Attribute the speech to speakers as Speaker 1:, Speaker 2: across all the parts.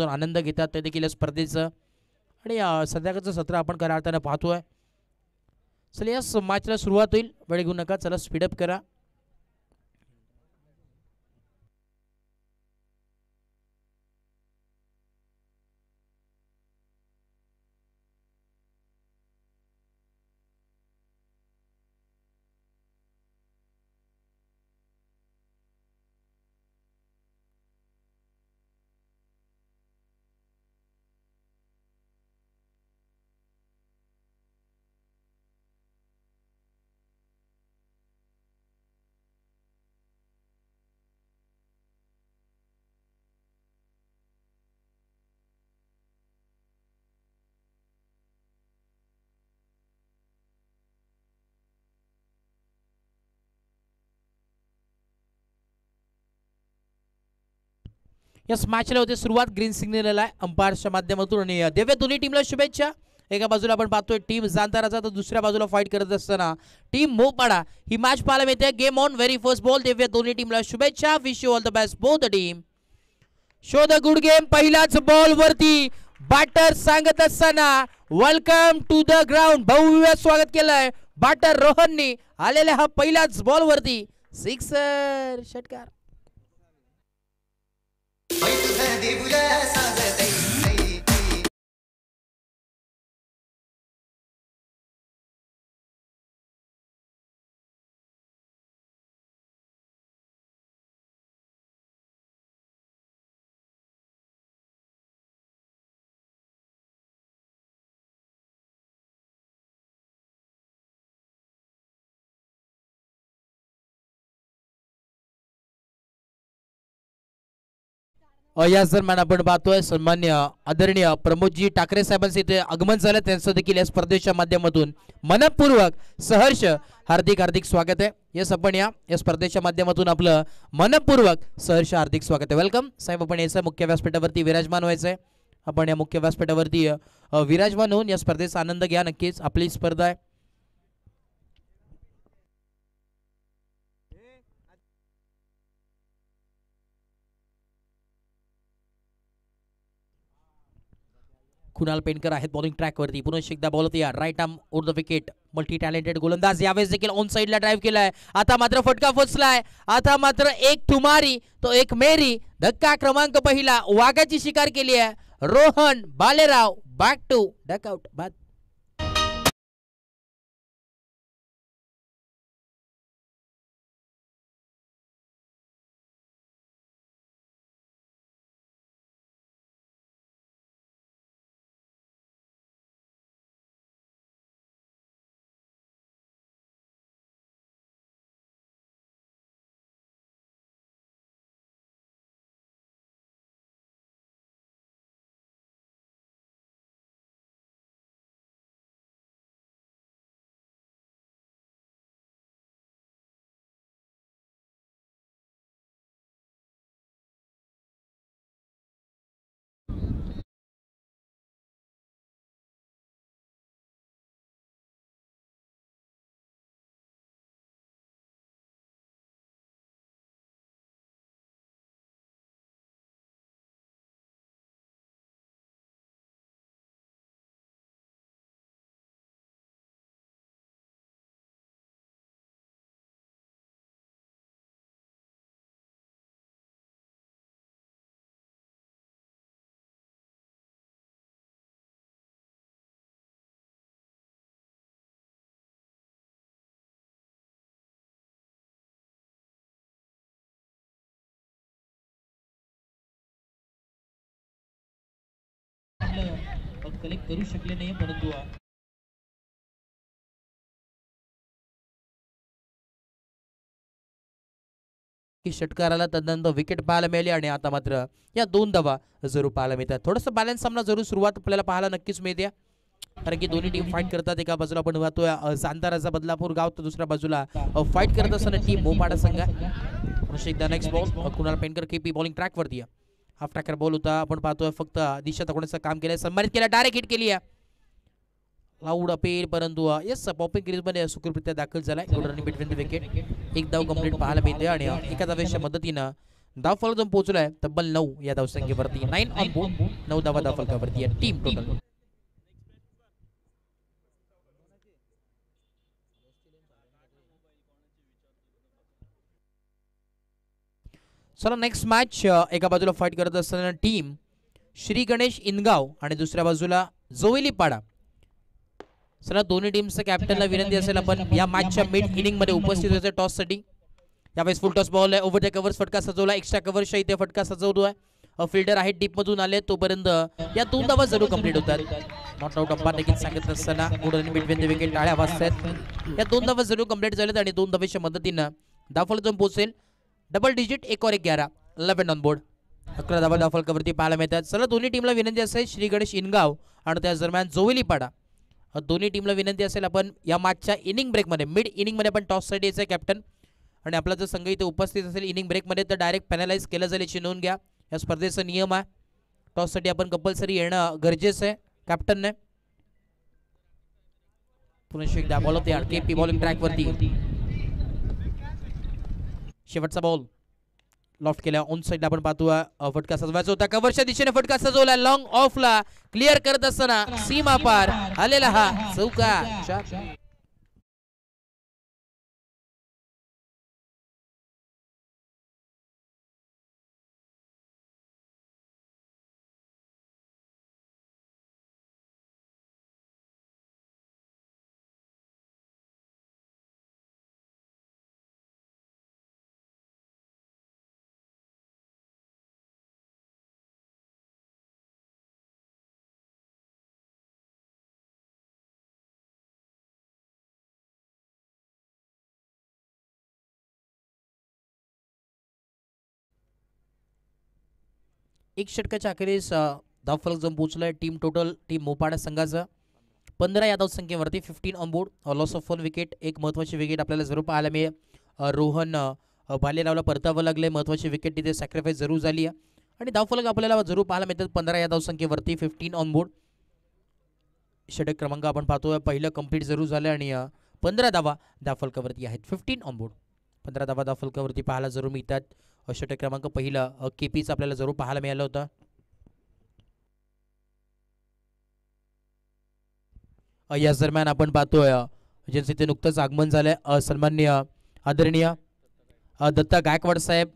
Speaker 1: आनंद घेतात ते देखील स्पर्धेचं आणि संध्याकाळचं सत्र आपण खऱ्या अर्थानं पाहतोय. चला या मॅचला सुरुवात होईल. वेळ घेऊ नका, चला स्पीडअप करा. यस मॅचला होते सुरुवात. ग्रीन सिग्नल आहे अंपायरच्या माध्यमातून आणि देव्या दोन्ही टीमला शुभेच्छा. एका बाजूला आपण पाहतोय टीम जांताराचा, तर दुसऱ्या बाजूला फाईट करत असताना टीम मोपाडा ही मॅच पाहायला मिळते. Game on, very first ball. देव्या दोन्ही टीमला शुभेच्छा. Wish you all the best both the team. Show the good game. पहिल्याच बॉल वरती बॅटर सांगत असताना वेलकम टू द ग्राउंड भव्य स्वागत केलंय बॅटर रोहननी. आलेल्या हा पहिल्याच बॉल वरती सिक्सर षटकार. याच दरम्यान आपण पाहतोय सन्मान्य आदरणीय प्रमोदजी ठाकरे साहेबांचे इथे आगमन झालं. त्यांचं देखील या स्पर्धेच्या माध्यमातून मनपूर्वक सहर्ष हार्दिक हार्दिक स्वागत आहे. यस आपण या स्पर्धेच्या माध्यमातून आपलं मनपूर्वक सहर्ष हार्दिक स्वागत आहे. वेलकम साहेब. आपण याचं मुख्य व्यासपीठावरती विराजमान व्हायचंय. आपण या मुख्य व्यासपीठावरती विराजमान होऊन या स्पर्धेचा आनंद घ्या. नक्कीच आपली स्पर्धा आहे. कुणाल पेनकर आहेत बॉलिंग ट्रॅकवरती. पुन्हा एकदा बॉल होती right arm over the wicket. Multi talented गोलंदाज यावेळेस देखील ऑन साइडला ड्राईव्ह केलाय. आता मात्र फटका फसलाय. आता मात्र एक तुम्हारी तो एक मेरी. धक्का क्रमांक पहिला. वाघाची शिकार केली आहे Rohan Balerao. Back to dugout बाद. कलेक्ट करू शकले नाही परंतु षटकाराला तदनंतर विकेट पाहायला मिळाली आणि आता मात्र या दोन धावा जरूर पाहायला मिळतात. थोडंसं बॅलन्स सामना जरूर सुरुवात आपल्याला पाहायला नक्कीच मिळते. कारण की दोन्ही टीम फाईट करतात. एका बाजूला आपण पाहतोय जांताराचा बदलापूर गाव, तर दुसऱ्या बाजूला फाईट करत असताना टीम मोपाडा संघ. एकदा next ball Kunal Penkar KP bowling ट्रॅकवरती. हाफ ट्रॅकर बॉल होता. आपण पाहतोय फक्त दिशा दाखवण्याचं काम केलंय. सन्मानित केलं. डायरेक्ट हिट केली आहे. लाऊड अपील परंतु यस पॉपिंग क्रीजमध्ये सुखरूपरित्या दाखल झालाय. Running between the wicket. एक धाव कंप्लीट पाहायला मिळते आणि एका धावेच्या मदतीनं धाव फलक जाऊन पोहोचलाय तब्बल 9 या धावसंख्येवरती. 9 ऑन बोर्ड, 9 धावा धाव फलकावरती आहे टीम टोटल. चला नेक्स्ट मॅच एका बाजूला फाईट करत असताना टीम श्री गणेश इनगाव आणि दुसऱ्या बाजूला जोवेली पाडा. चला दोन्ही टीमच्या कॅप्टनला विनंती असेल आपण या मॅचच्या मिड इनिंग मध्ये उपस्थित व्हायचं टॉस साठी. यावेळेस फुल टॉस बॉल आहे, ओव्हर द कव्हर्स फटका सजवला, एक्स्ट्रा कव्हर्सच्या इथे फटका सजवतोय. फिल्डर आहे डीप मधून आले तोपर्यंत या 2 धावा जरूर कंप्लीट होतात. नॉट आउट अंपायर देखील सांगितलं असताना good run between the wicket टाळ्या वाजतात. या 2 धावा जरूर कंप्लीट झाल्यात आणि 2 धावेच्या मदतीनं धावफलक जाऊन पोहोचेल डबल डिजिट 1 और 11, 11 ऑन बोर्ड. 11 धावा धावफलकावरती पाहायला मिळतात. चला दोन्ही टीमला विनंती असेल श्री गणेश इनगाव आणि त्याच दरम्यान जोवेली पाडा दोन्ही टीमला विनंती असेल आपण या मॅचच्या इनिंग ब्रेकमध्ये मिड इनिंगमध्ये आपण टॉससाठी यायचं कॅप्टन आणि आपला जर संघ इथे उपस्थित असेल इनिंग ब्रेकमध्ये तर डायरेक्ट पॅनलाइज केलं जाईल याची नोंद घ्या. या स्पर्धेचा नियम आहे. टॉससाठी आपण कंपल्सरी येणं गरजेचं आहे कॅप्टनने. पुन्हा एकदा बॉल होते केपी बॉलिंग ट्रॅकवरती. शेवटचा बॉल लॉफ्ट केला ऑन साइडला आपण पाहतो फटका सजवायचा होता. कव्हरच्या दिशेने फटका सजवला लॉंग ऑफला क्लिअर करत असताना सीमा पार आलेला हा चौका. एक षटकाच्या अखेरीस धावफलक जाऊन पोहोचलाय टीम टोटल टीम मोपाडा संघाचा 15 या धावसंख्येवरती 15 on board. Loss of 1 wicket. एक महत्त्वाची विकेट आपल्याला जरूर पाहायला मिळेल. रोहन भालेरावला परतावं लागले. महत्त्वाची विकेट तिथे सॅक्रिफाईस जरूर झाली आहे आणि धावफलक आपल्याला जरूर पाहायला मिळतात 15 या धावसंख्येवरती 15 ऑन बोर्ड. षटक क्रमांक आपण पाहतोय पहिलं कंप्लीट जरूर झालं आणि 15 धावा धावफलकावरती आहेत 15 ऑन बोर्ड. 15 धावा धावफलकावरती पाहायला जरूर मिळतात. षटक क्रमांक पहिलं केपीचं आपल्याला जरूर पाहायला मिळालं होतं. याच दरम्यान आपण पाहतोय ज्यांचं इथे नुकतंच आगमन झालंय सन्माननीय आदरणीय दत्ता गायकवाड साहेब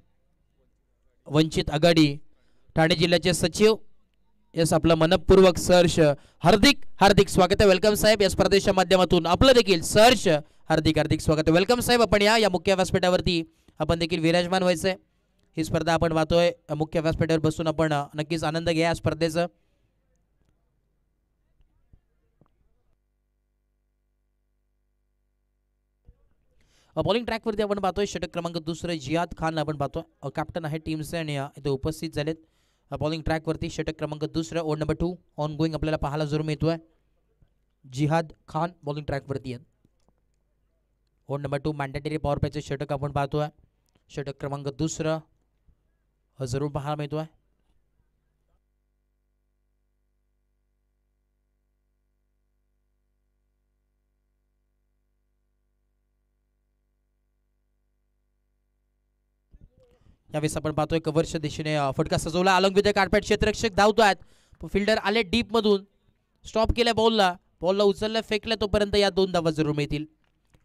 Speaker 1: वंचित आघाडी ठाणे जिल्ह्याचे सचिव. यस आपलं मनपूर्वक सहर्ष हार्दिक हार्दिक स्वागत आहे. वेलकम साहेब या स्पर्धेच्या माध्यमातून आपलं देखील सहर्ष हार्दिक हार्दिक स्वागत आहे. वेलकम साहेब आपण या मुख्य व्यासपीठावरती आपण देखील विराजमान व्हायचंय. ही स्पर्धा आपण पाहतोय मुख्य व्यासपीठावर बसून आपण नक्कीच आनंद घ्या या स्पर्धेचा. बॉलिंग ट्रॅकवरती आपण पाहतोय षटक क्रमांक दुसरं जियाद खान आपण पाहतोय कॅप्टन आहे टीमचे आणि इथे उपस्थित झालेत. बॉलिंग ट्रॅकवरती षटक क्रमांक दुसरं ओव्हर नंबर 2 ऑन गोईंग आपल्याला पाहायला जरूर मिळतोय. जिहाद खान बॉलिंग ट्रॅकवरती आहे. ओव्हर नंबर 2 मॅन्डेटरी पॉवर प्लेचे षटक आपण पाहतोय. षटक क्रमांक दुसरं जरूर पाहायला मिळतोय. यावेळेस आपण पाहतोय कव्हरच्या दिशेने फटका सजवला अलॉंग विथ द कार्पेट. क्षेत्ररक्षक धावतोय. फिल्डर आले डीप मधून स्टॉप केल्या बॉलला उचललं फेकलं तोपर्यंत या 2 धावा जरूर मिळतील.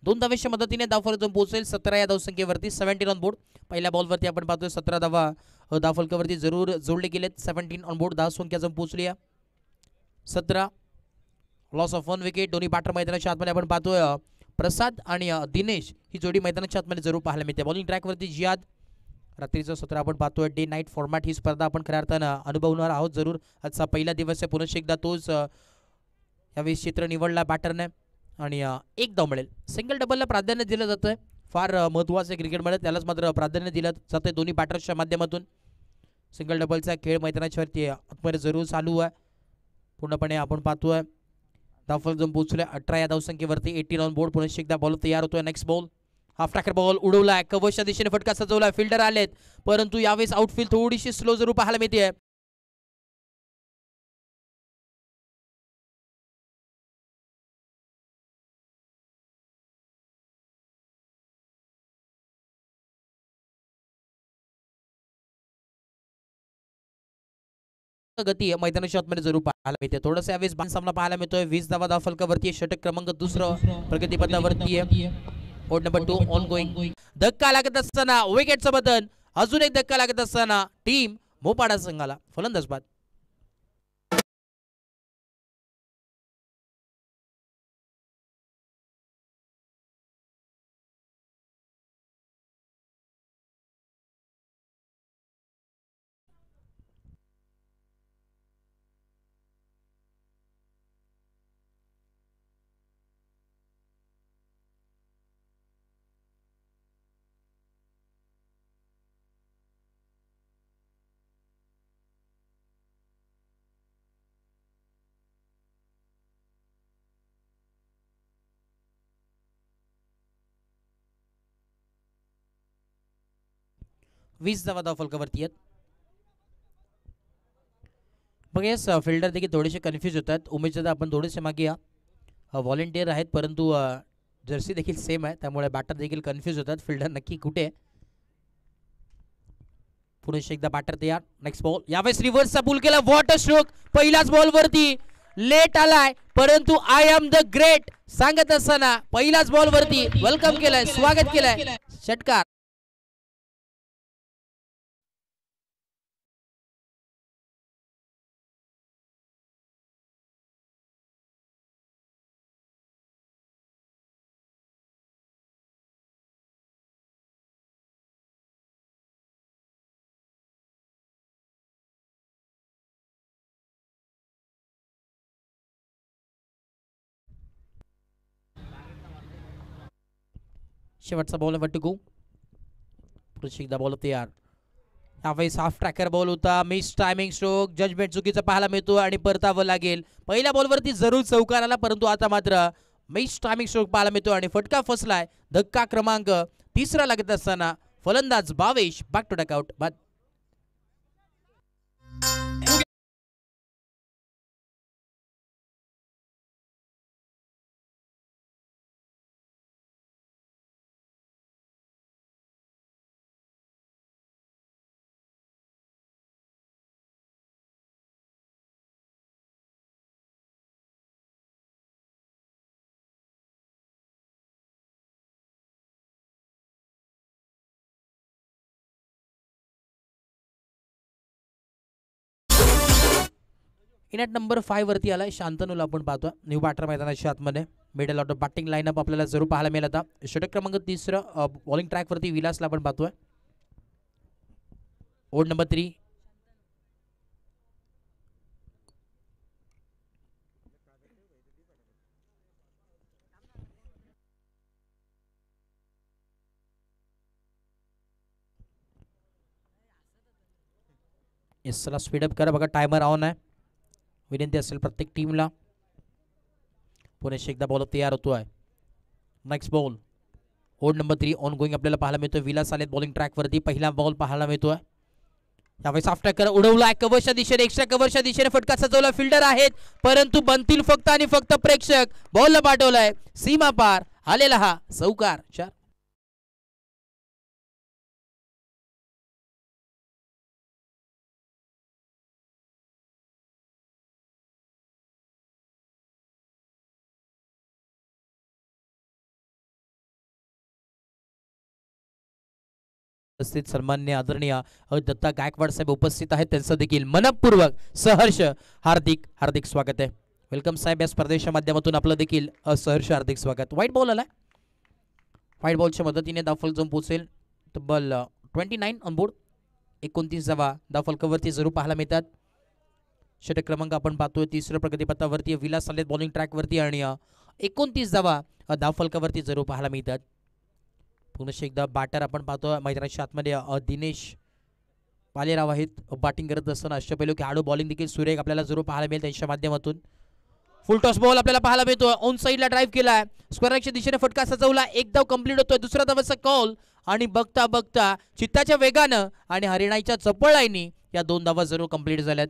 Speaker 1: 2 धावेच्या मदतीने धावफलक जाऊन पोहोचेल 17 या धावसंख्येवरती 17 ऑन बोर्ड. पहिल्या बॉलवरती आपण पाहतोय 17 धावा धावफलकावरती जरूर जोडले गेलेत. 17 ऑन बोर्ड धावसंख्या जाऊन पोहोचली आहे 17. Loss of 1 wicket. दोन्ही बॅटर मैदानाच्या आतमध्ये आपण पाहतोय प्रसाद आणि दिनेश ही जोडी मैदानाच्या आतमध्ये जरूर पाहायला मिळते. बॉलिंग ट्रॅकवरती जियाद. रात्रीचं सत्र आपण पाहतोय डे नाईट फॉर्मॅट ही स्पर्धा आपण खऱ्या अर्थानं अनुभवणार आहोत जरूर. आजचा पहिला दिवस आहे. पुन्हा एकदा तोच यावेळी चित्र निवडला बॅटरने आणि 1 धाव मिळेल. सिंगल डबलला प्राधान्य दिलं जातं. फार महत्त्वाचं क्रिकेटमध्ये त्यालाच मात्र प्राधान्य दिलं जातं दोन्ही बॅटर्सच्या माध्यमातून. सिंगल डबलचा खेळ मैदानाच्यावरती आतमध्ये जरूर चालू आहे. पूर्णपणे आपण पाहतोय धावफलक जाऊन पोहोचले 18 या धावसंख्येवरती 18 ऑन बोर्ड. पुन्हा एकदा बॉल तयार होतोय. Next ball half tracker ball उडवलाय. कव्हरच्या दिशेने फटका सजवलाय. फिल्डर आलेत परंतु यावेळेस आउटफील्ड थोडीशी स्लो जरूर पाहायला मिळते. गती मैदानाच्या आतमध्ये जरूर पाहायला मिळते. थोडंसं यावेळेस बाण सामना पाहायला मिळतोय. 20 धावा धावफलकावरती आहे. षटक क्रमांक दुसरं प्रगतीपथावरती आहे. Board number 2 on going. धक्का लागत असताना विकेटचं बदल. अजून एक धक्का लागत असताना टीम मोपाडा संघाला फलंदाज बाद. वीस धावा धावफलकावरती आहेत. बघ येस फिल्डर देखील थोडेसे कन्फ्यूज होतात. उमेश दादा आपण थोडेसे मागे या. व्हॉलेंटियर आहेत परंतु जर्सी देखील सेम आहे त्यामुळे बॅटर देखील कन्फ्यूज होतात. फिल्डर नक्की कुठे आहे. पुन्हा एकदा बॅटर तयार. Next ball. यावेळेस रिव्हर्सचा पुल केला. What a stroke. पहिलाच बॉल वरती लेट आलाय परंतु आय एम द ग्रेट सांगत असताना पहिलाच बॉल वरती वेलकम केलाय, स्वागत केलंय. षटकार. शेवटचा बॉल वरती गो. पुन्हा एकदा बॉल तयार. यावेळेस हाफ ट्रॅकर बॉल होता. Miss timing stroke. जजमेंट चुकीचा पाहायला मिळतो आणि परतावं लागेल. पहिल्या बॉलवरती जरूर चौकार आला परंतु आता मात्र मिस टायमिंग स्ट्रोक पाहायला मिळतो आणि फटका फसलाय. धक्का क्रमांक तिसरा लागत असताना फलंदाज भावेश बॅक टू डकआउट बाद. इनॅट नंबर 5 वरती आलाय शांतनूला आपण पाहतोय. न्यू बॅटर मैदानाच्या आतमध्ये मिडल ऑर्डर बॅटिंग लाईनअप आपल्याला जरूर पाहायला मिळेल. आता षटक क्रमांक तिसरं बॉलिंग ट्रॅक वरती विलासला आपण पाहतोय. ओड नंबर 3. चला स्पीडअप करा बघा टायमर ऑन आहे. विनंती असेल प्रत्येक टीमला. पुन्हा एकदा बॉल तयार होतोय. Next ball. ओड नंबर 3 ऑन गोइंग आपल्याला पाहायला मिळतोय. विलास आलेत बॉलिंग ट्रॅक वरती. पहिला बॉल पाहायला मिळतोय. यावेळेस ऑफ ट्रॅकर उडवलाय कव्हरच्या दिशेने. एक्स्ट्रा कव्हरच्या दिशेने फटका सजवला. फिल्डर आहेत परंतु बनतील फक्त आणि फक्त प्रेक्षक. बॉलला पाठवलाय सीमा पार आलेला हा चौकार. 4. उपस्थित सन्मान्य आदरणीय दत्ता गायकवाड साहेब उपस्थित आहेत. त्यांचं देखील मनपूर्वक सहर्ष हार्दिक हार्दिक स्वागत आहे. वेलकम साहेब. या स्पर्धेच्या माध्यमातून आपलं देखील सहर्ष हार्दिक स्वागत. व्हाईट बॉल आलाय. व्हाईट बॉलच्या मदतीने धावफलक जाऊन पोहोचेल. तब्बल 29 ऑनबोर्ड. 29 धावा धावफलकावरती जरूर पाहायला मिळतात. षटक क्रमांक आपण पाहतोय तिसरं प्रगतीपथावरती विलास आलेत बॉलिंग ट्रॅकवरती आणि 29 धावा धावफलकावरती जरूर पाहायला मिळतात. पुन्हा एकदा बॅटर आपण पाहतो मैदानाच्या आतमध्ये दिनेश पालेराव आहेत बॅटिंग करत असताना. अष्टपैलू खेळाडू बॉलिंग देखील सुरेख आपल्याला जरूर पाहायला मिळेल त्यांच्या माध्यमातून. फुल टॉस बॉल आपल्याला पाहायला मिळतो. ऑन साईडला ड्राईव्ह केलाय. स्क्वेअरच्या दिशेने फटका सजवला. एक धाव कंप्लीट होतोय. दुसरा धावाचा कॉल आणि बघता बघता चित्ताच्या वेगानं आणि हरिणाईच्या चपळाईनी या 2 धावा जरूर कंप्लीट झाल्यात.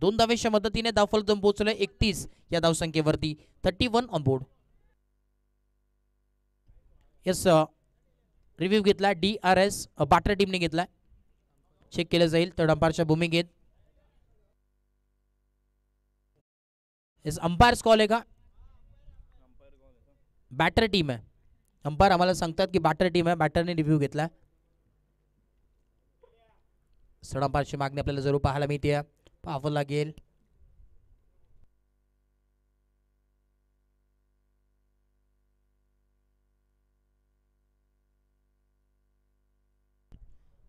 Speaker 1: 2 धावेच्या मदतीने धावफलक जाऊन पोहोचलोय 31 या धावसंख्येवरती. 31 ऑन बोर्ड. यस रिव्ह्यू घेतला DRS बॅटर टीमने घेतला. चेक केलं जाईल तर अंपायरच्या भूमिकेत इस अंपायर्स कॉल आहे का? बॅटर टीम आहे. अंपायर आम्हाला सांगतात की बॅटर टीम आहे, बॅटरने रिव्ह्यू घेतला. सड अंपायरची मागणी आपल्याला जरूर पाहायला मिळते, पाहावं लागेल.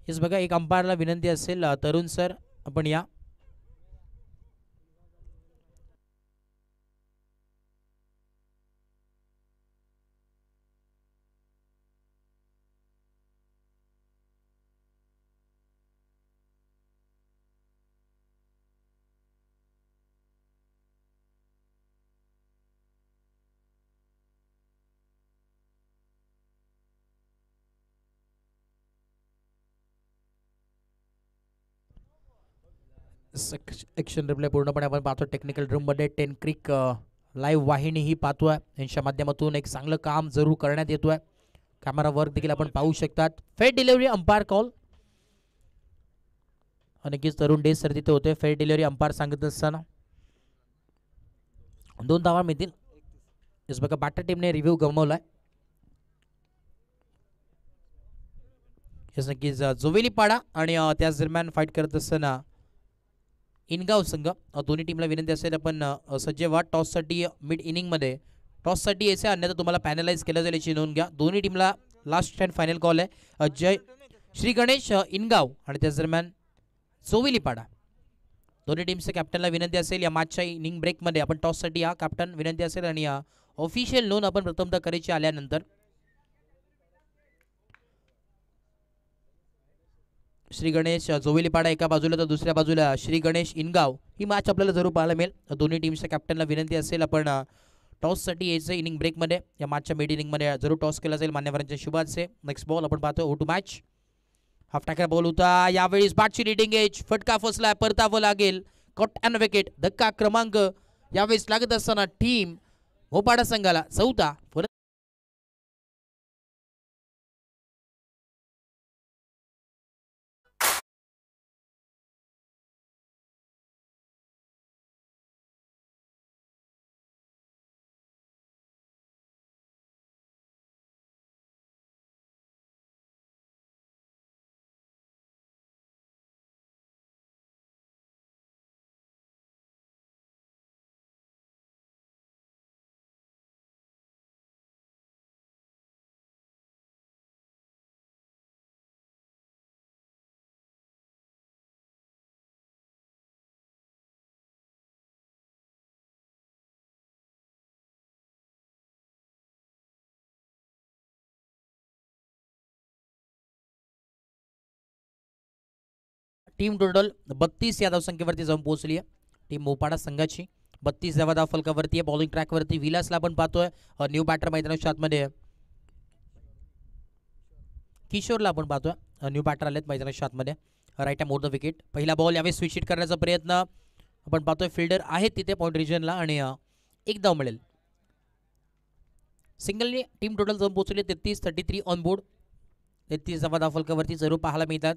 Speaker 1: हेच बघा, एक अंपायरला विनंती असेल, तरुण सर आपण या. ॲक्शन रिप्ले पूर्णपणे आपण पाहतो टेक्निकल रूममध्ये. टेन क्रिक लाईव्ह वाहिनी ही पाहतोय, यांच्या माध्यमातून एक चांगलं काम जरूर करण्यात येतोय. कॅमेरा वर्क देखील आपण पाहू शकतात. Fair delivery umpire call. नक्कीच तरुण डेज सर तिथे होते. फेअर डिलिव्हरी अंपायर सांगत असताना 2 धावा मिळतील. हेच बघा, बॅटर टीमने रिव्ह्यू गमावलाय. हेच नक्कीच जोवेली पाडा आणि त्याच दरम्यान फाईट करत असताना इनगाव संघ. दोन्ही टीमला विनंती असेल आपण सज्ज व्हा टॉससाठी. मिड इनिंगमध्ये टॉससाठी यायचे, अन्यथा तुम्हाला पॅनलाइज केलं जाईल याची नोंद घ्या. दोन्ही टीमला लास्ट अँड फायनल कॉल आहे. जय श्री गणेश इनगाव आणि त्याच दरम्यान जोवेली पाडा. दोन्ही टीमच्या कॅप्टनला विनंती असेल या मॅचच्या इनिंग ब्रेकमध्ये आपण टॉससाठी या कॅप्टन विनंती असेल आणि ऑफिशियल नोंद आपण प्रथमतः करायची आल्यानंतर. श्री गणेश जोवेलीपाडा एका बाजूला तर दुसऱ्या बाजूला श्री गणेश इनगाव ही मॅच आपल्याला जरूर पाहायला मिळेल. दोन्ही टीमच्या कॅप्टनला विनंती असेल आपण टॉससाठी यायचं इनिंग ब्रेकमध्ये. या मॅचच्या मिड इनिंगमध्ये जरूर टॉस केला जाईल मान्यवरांच्या शुभाचे. नेक्स्ट बॉल आपण पाहतो ओ टू मॅच. हाफ टाकर बॉल होता, यावेळी बॅटची रिडिंग एज, फटका फसला, परतावं लागेल. Cut and wicket. धक्का क्रमांक यावेळेस लागत असताना टीम मोपाडा संघाला 4था. टीम टोटल 32 या धावसंख्येवरती जाऊन पोहोचली आहे. टीम मोपाडा संघाची 32 धावा फलकावरती आहे. बॉलिंग ट्रॅकवरती विलासला आपण पाहतोय. न्यू बॅटर मैदानाच्या आतमध्ये किशोरला आपण पाहतोय. न्यू बॅटर आलेत मैदानाच्या आतमध्ये. Right more the wicket. पहिला बॉल यावेळी स्विच हिट करण्याचा प्रयत्न आपण पाहतोय. फिल्डर आहेत तिथे पॉईंट रिजनला आणि एक धाव मिळेल. सिंगलने टीम टोटल जाऊन पोहोचली 33 ऑन बोर्ड. 33 धावा फलकावरती जरूर पाहायला मिळतात.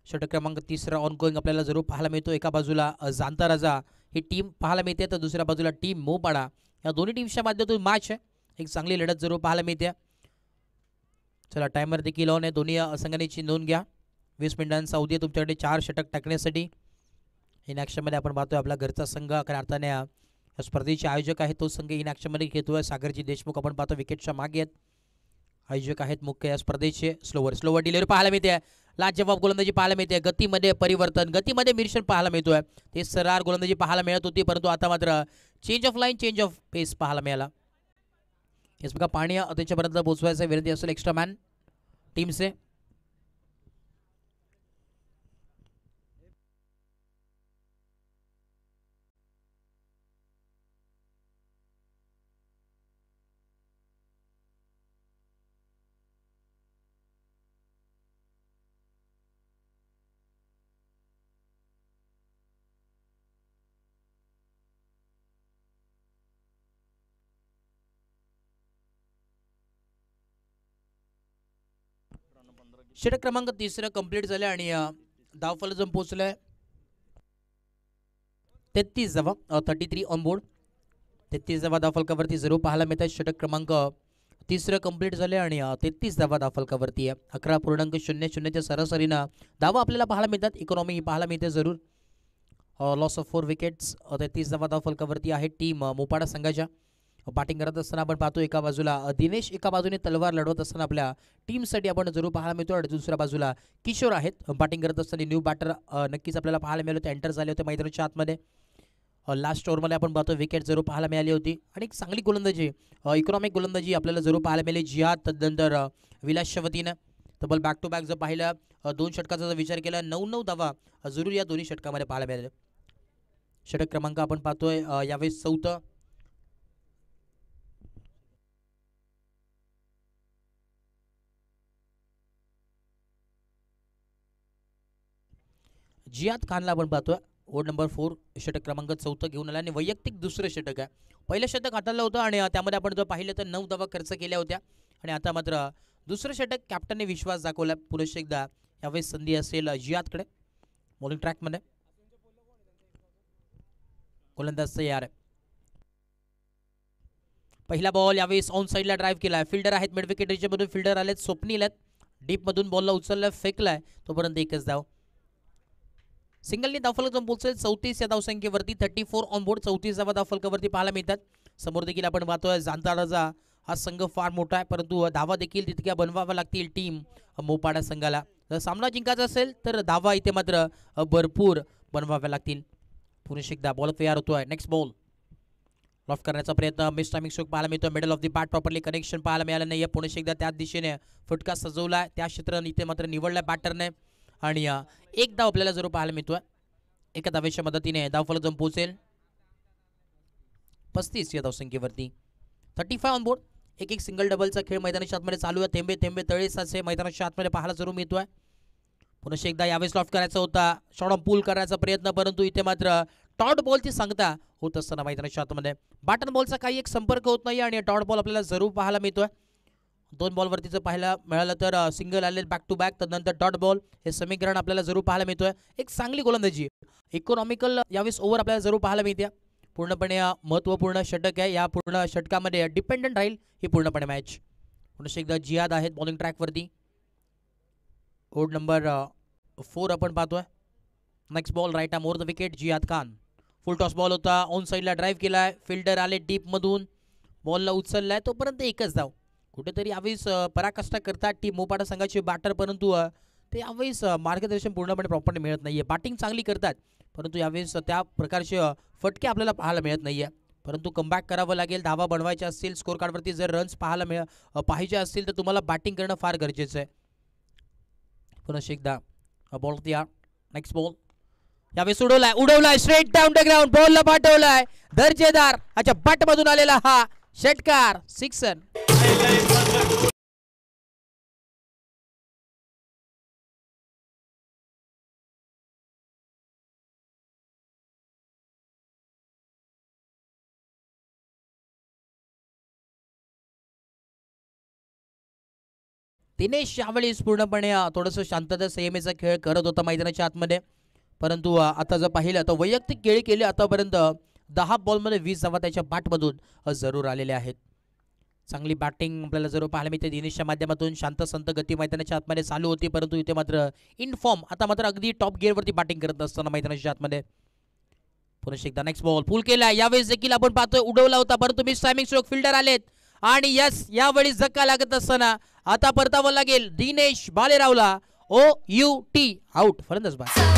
Speaker 1: षटक क्रमांक 3 ऑन गोईंग आपल्याला जरूर पाहायला मिळतो. एका बाजूला जांता राजा ही टीम पाहायला मिळते, तर दुसऱ्या बाजूला टीम मोपाडा. या दोन्ही टीमच्या माध्यमातून मॅच आहे. एक चांगली लढत जरूर पाहायला मिळते. चला, टायमर देखील ऑन आहे. दोन्ही संघांची नोंद घ्या. 20 मिनिटांचा अवधी आहे तुमच्याकडे 4 षटक टाकण्यासाठी. इन ॲक्शनमध्ये आपण पाहतोय आपला घरचा संघ खऱ्या अर्थाने या स्पर्धेचे आयोजक आहे तो संघ इन ॲक्शनमध्ये घेतोय. सागरजी देशमुख आपण पाहतो विकेटच्या मागे आहेत. आयोजक आहेत मुख्य या स्पर्धेचे. स्लोवर डिलिव्हरी पाहायला मिळते. लाजवाब गोलंदाजी पाहायला मिळते. गतीमध्ये परिवर्तन, गतीमध्ये मिर्शन पाहायला मिळतोय. ते सरार गोलंदाजी पाहायला मिळत होती, परंतु आता मात्र change of line, change of pace पाहायला मिळाला. हेच बघा, पाणी त्याच्यापर्यंत पोहोचवायचं विनंती असेल एक्स्ट्रा मॅन टीमचे. षटक क्रमांक 3 कंप्लीट झाले आणि धावफलक जाऊन पोहोचलाय 33 धावा. 33 ऑन बोर्ड. 33 धावा धावफलकावरती जरूर पाहायला मिळतात. षटक क्रमांक तिसरं कंप्लीट झाले आणि 33 धावा धावफलकावरती आहे. 11.00च्या सरासरीनं धावा आपल्याला पाहायला मिळतात. इकॉनॉमी पाहायला मिळते जरूर. Loss of 4 wickets. 33 धावा धावफलकावरती आहे टीम मोपाडा संघाच्या. बॅटिंग करत असताना आपण पाहतो एका बाजूला दिनेश, एका बाजूने तलवार लढवत असताना आपल्या टीमसाठी आपण जरूर पाहायला मिळतो. आणि दुसऱ्या बाजूला किशोर आहेत बॅटिंग करत असताना. न्यू बॅटर नक्कीच आपल्याला पाहायला मिळाले होते. एंटर झाले होते मैदानाच्या आतमध्ये. लास्ट ओव्हरमध्ये आपण पाहतो विकेट जरूर पाहायला मिळाली होती. आणि एक चांगली गोलंदाजी, इकॉनॉमिक गोलंदाजी आपल्याला जरूर पाहायला मिळाली. जिहाद तदनंतर विलासच्या वतीनं तब्बल बॅक टू बॅक जर पाहिलं 2 षटकाचा जर विचार केला 9 धावा जरूर या दोन्ही षटकामध्ये पाहायला मिळाले. षटक क्रमांक आपण पाहतोय यावेळेस 4थं. जियाद खानला आपण पाहतोय ओव्हर नंबर 4 षटक क्रमांक 4 घेऊन आला आणि वैयक्तिक दुसरं षटक आहे. पहिलं षटक हाताळलं होतं आणि त्यामध्ये आपण जर पाहिलं तर 9 धावा खर्च केल्या होत्या. आणि आता मात्र दुसरं षटक कॅप्टनने विश्वास दाखवला. पुरुष एकदा यावेळेस संधी असेल जियादकडे. बॉलिंग ट्रॅकमध्ये गोलंदाज तयार आहे. पहिला बॉल यावेळेस ऑन साईडला ड्राईव्ह केला. फिल्डर आहेत मिड विकेट रेंजमधून फिल्डर आलेत. स्वप्नील आहेत. डीपमधून बॉलला उचलला, फेकलाय तोपर्यंत एकच धाव. सिंगलनी धावफलक जम पोहोचेल 34 या धावसंख्येवरती. 34 ऑन बोर्ड. 34 धावा धावफलकावरती पाहायला मिळतात. समोर देखील आपण पाहतोय जांताराचा हा संघ फार मोठा आहे, परंतु धावा देखील तितक्या बनवाव्या लागतील टीम मोपाडा संघाला. जर सामना जिंकायचा असेल तर धावा इथे मात्र भरपूर बनवाव्या लागतील. पुन्हा एकदा बॉल तयार होतोय. नेक्स्ट बॉल लॉफ्ट करण्याचा प्रयत्न. मिस टायमिंग स्ट्रोक पाहायला मिळतो. Middle of the bat properly connection पाहायला मिळालं नाही. पुन्हा एकदा त्याच दिशेने फटका सजवला. त्या क्षेत्राने इथे मात्र निवडला बॅटरने. आणि एक धाव आपल्याला जरूर पाहायला मिळतोय. एका धावेच्या मदतीने धावफलक जम पोहोचेल 35 या धावसंख्येवरती. 35 ऑन बोर्ड. एक सिंगल डबलचा खेळ मैदानाच्या आतमध्ये चालू आहे. थेंबे थेंबे तळे साचे मैदानाच्या आतमध्ये पाहायला जरूर मिळतोय. पुन्हा एकदा यावेळेस लॉफ्ट करायचा होता. शॉर्ट ऑन पूल करायचा प्रयत्न, परंतु इथे मात्र टॉट बॉलची सांगता होत असताना मैदानाच्या आतमध्ये बॅटन बॉलचा काही एक संपर्क होत नाही आणि टॉट बॉल आपल्याला जरूर पाहायला मिळतोय. 2 बॉलवरती जर पाहायला मिळालं तर सिंगल आले बॅक टू बॅक, त्यानंतर डॉट बॉल हे समीकरण आपल्याला जरूर पाहायला मिळतोय. एक चांगली गोलंदाजी, इकॉनॉमिकल यावेळेस ओव्हर आपल्याला जरूर पाहायला मिळते. पूर्णपणे महत्त्वपूर्ण षटक आहे. या पूर्ण षटकामध्ये डिपेंडंट राहील ही पूर्णपणे मॅच. पुन्हा एकदा जियाद आहेत बॉलिंग ट्रॅकवरती. ओव्हर नंबर 4 आपण पाहतोय. Next ball right arm over the wicket. Ziyad Khan full toss ball होता. ऑन साईडला ड्राईव्ह केलाय. फिल्डर आले डीपमधून, बॉलला उचललाय तोपर्यंत एकच धाव. कुठेतरी यावेळेस पराकाष्ठा करतात टीम मोपाडा संघाचे बॅटर, परंतु ते यावेळेस मार्गदर्शन पूर्णपणे प्रॉपरली मिळत नाहीये. बॅटिंग चांगली करतात परंतु यावेळेस त्या प्रकारचे फटके आपल्याला पाहायला मिळत नाहीये. परंतु कमबॅक करावं लागेल. धावा बनवायच्या असतील, स्कोर कार्डवरती जर रन्स पाहायला पाहिजे असतील तर तुम्हाला बॅटिंग करणं फार गरजेचं आहे. पुन्हा एकदा बॉल तयार. नेक्स्ट बॉल यावेळेस उडवलाय स्ट्रेट डाऊन द ग्राउंड. बॉलला पाठवलाय दर्जेदार अच्छा बॅटमधून आलेला हा षटकार, सिक्सर. दिनेश यावेळेस पूर्णपणे थोडंसं शांतता संयमेचा खेळ करत होता मैदानाच्या आतमध्ये, परंतु आता जर पाहिलं तर वैयक्तिक खेळी केली आतापर्यंत 10 बॉलमध्ये 20 धावा त्याच्या बॅटमधून जरूर आलेल्या आहेत. चांगली बॅटिंग आपल्याला जरूर पाहायला मिळते दिनेशच्या माध्यमातून. शांत संत गती मैदानाच्या आतमध्ये चालू होती, परंतु इथे मात्र इन फॉर्म आता मात्र अगदी टॉप गिअरवरती बॅटिंग करत असताना मैदानाच्या आतमध्ये. पुन्हा एकदा नेक्स्ट बॉल फुल केला. यावेळेस देखील आपण पाहतोय उडवला होता, परंतु मिस टायमिंग स्ट्रोक. फिल्डर आलेत आणि यस यावेळी धक्का लागत असताना आता परतावं लागेल दिनेश भालेरावला. OUT out. फलंदाज बाद.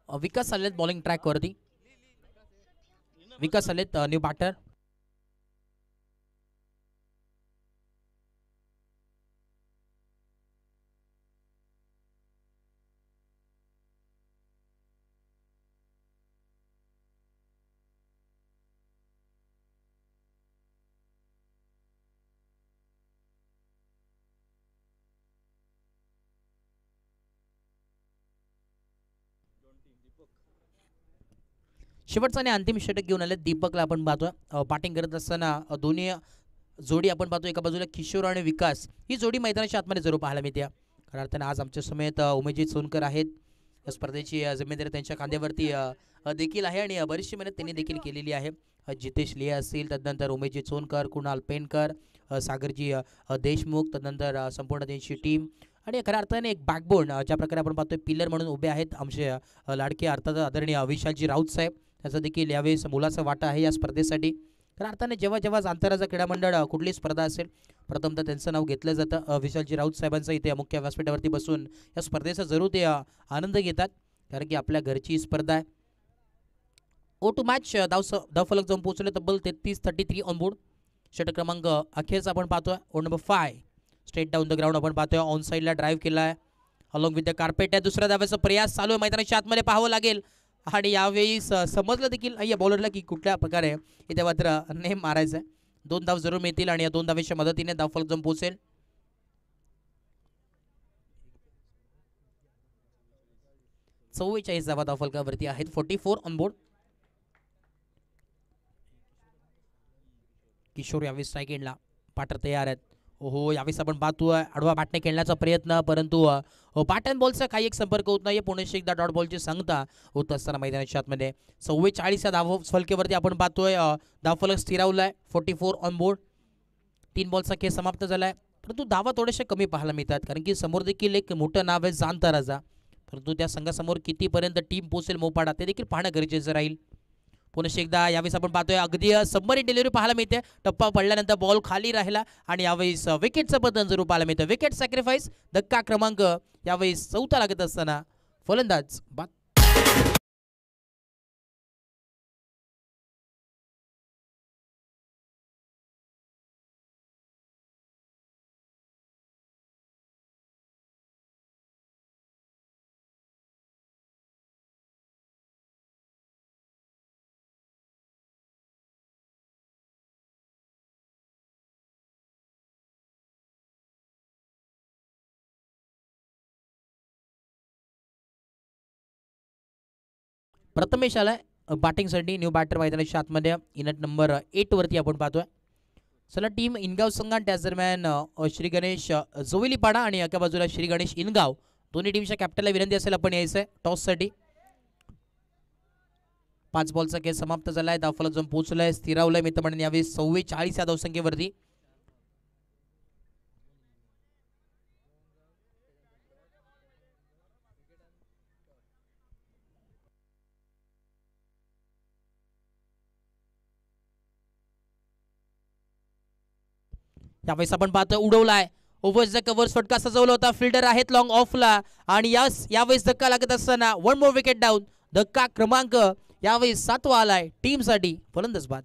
Speaker 1: विकास आलेत बॉलिंग ट्रॅकवरती. विकास आलेत न्यू बॅटर. शेवटचा आणि अंतिम षटक घेऊन आले दीपकला आपण पाहतोय बॅटिंग करत असताना दोन्ही जोडी आपण पाहतो एका बाजूला किशोर आणि विकास ही जोडी मैदानाच्या आतमध्ये जरूर पाहायला मिळते. खऱ्या अर्थाने आज आमच्या समेत उमेशजी सोनकर आहेत. या स्पर्धेची जबाबदारी त्यांच्या खांद्यावरती देखील आहे आणि बरीचशी मेहनत त्यांनी देखील केलेली आहे. जितेश लिया असतील, तदनंतर उमेशजी सोनकर, कुणाल पेनकर, सागरजी देशमुख, तदनंतर संपूर्ण त्यांची टीम आणि खऱ्या अर्थाने एक बॅकबोन ज्या प्रकारे आपण पाहतोय पिलर म्हणून उभे आहेत आमचे लाडके अर्थात आदरणीय विशालजी राऊत साहेब. त्याचा देखील यावेळेस मुलाचा वाटा आहे या स्पर्धेसाठी. खऱ्या अर्थाने जेव्हा जेव्हा आंतरराष्ट्रीय क्रीडा मंडळ कुठली स्पर्धा असेल प्रथमतः त्यांचं नाव घेतलं जातं. विशालजी राऊत साहेबांचं इथे मुख्य व्यासपीठावरती बसून या स्पर्धेचा जरूर ते आनंद घेतात कारण की आपल्या घरची स्पर्धा आहे. ओ टू मॅच धावफलक जाऊन पोहोचले तब्बल 33 ऑन बोर्ड. षटक क्रमांक अखेरचा आपण पाहतोय ओ number 5 straight down the ground आपण पाहतोय ऑन साईडला ड्राईव्ह केला आहे अलॉंग विथ द कार्पेट आहे. दुसऱ्या धाव्याचा प्रयास चालू आहे मैदानाच्या आतमध्ये पाहावं लागेल आणि यावेळी समजलं देखील या बॉलरला की कुठल्या प्रकारे इथे मात्र नेम मारायचं आहे. 2 धाव जरूर मिळतील आणि या 2 धावेच्या मदतीने धावफलक जाऊन पोहोचेल. चव्वेचाळीस धावा धावफलकावरती आहेत. 44 ऑन बोर्ड. किशोर यावेळी स्ट्राईक एंडला पाटर तयार आहेत. ओहो यावेळेस आपण पाहतोय आडवा बॅटने खेळण्याचा प्रयत्न परंतु पॅटर्न बॉलचा काही एक संपर्क होत नाही. पुणे एकदा डॉट बॉलची सांगता होत असताना मैदानाच्या आतमध्ये 44 या धावफलकेवरती आपण पाहतोय धावफलक स्थिरावलाय. 44 ऑन बोर्ड. 3 बॉलचा खेळ समाप्त झालाय परंतु धावा थोड्याशा कमी पाहायला मिळतात कारण की समोर देखील एक मोठं नाव आहे जांताराजा. परंतु त्या संघासमोर कितीपर्यंत टीम पोचेल मोपाडा ते देखील पाहणं गरजेचं राहील. पुन्हा एकदा यावेळेस आपण पाहतोय अगदी सबमरीन डिलिव्हरी पाहायला मिळते. टप्पा पडल्यानंतर बॉल खाली राहिला आणि यावेळेस विकेटचं पतन जरूर पाहायला मिळतं. विकेट सॅक्रिफाईस धक्का क्रमांक यावेळेस 4था लागत असताना फलंदाज बाद. प्रथमेश आलाय बॅटिंगसाठी. न्यू बॅटर मैदानाच्या आतमध्ये इनट नंबर 8 वरती आपण पाहतोय. चला टीम इनगाव संघ त्याच दरम्यान श्री गणेश जोविलीपाडा आणि एका बाजूला श्री गणेश इनगाव दोन्ही टीमच्या कॅप्टनला विनंती असेल आपण यायचंय टॉससाठी. 5 बॉलचा खेळ समाप्त झालाय. धावफलक जाऊन पोहोचलाय स्थिरावलाय मित्रमंडळी यावेळी 44 या धावसंख्येवरती. यावेळेस आपण पाहतो उडवलाय ओव्हर द कव्हर्स फटका सजवला होता. फिल्डर आहेत लॉंग ऑफला आणि यावेळेस धक्का लागत असताना 1 मोर विकेट डाऊन. धक्का क्रमांक यावेळेस 7वा आलाय टीमसाठी. फलंदाज बाद.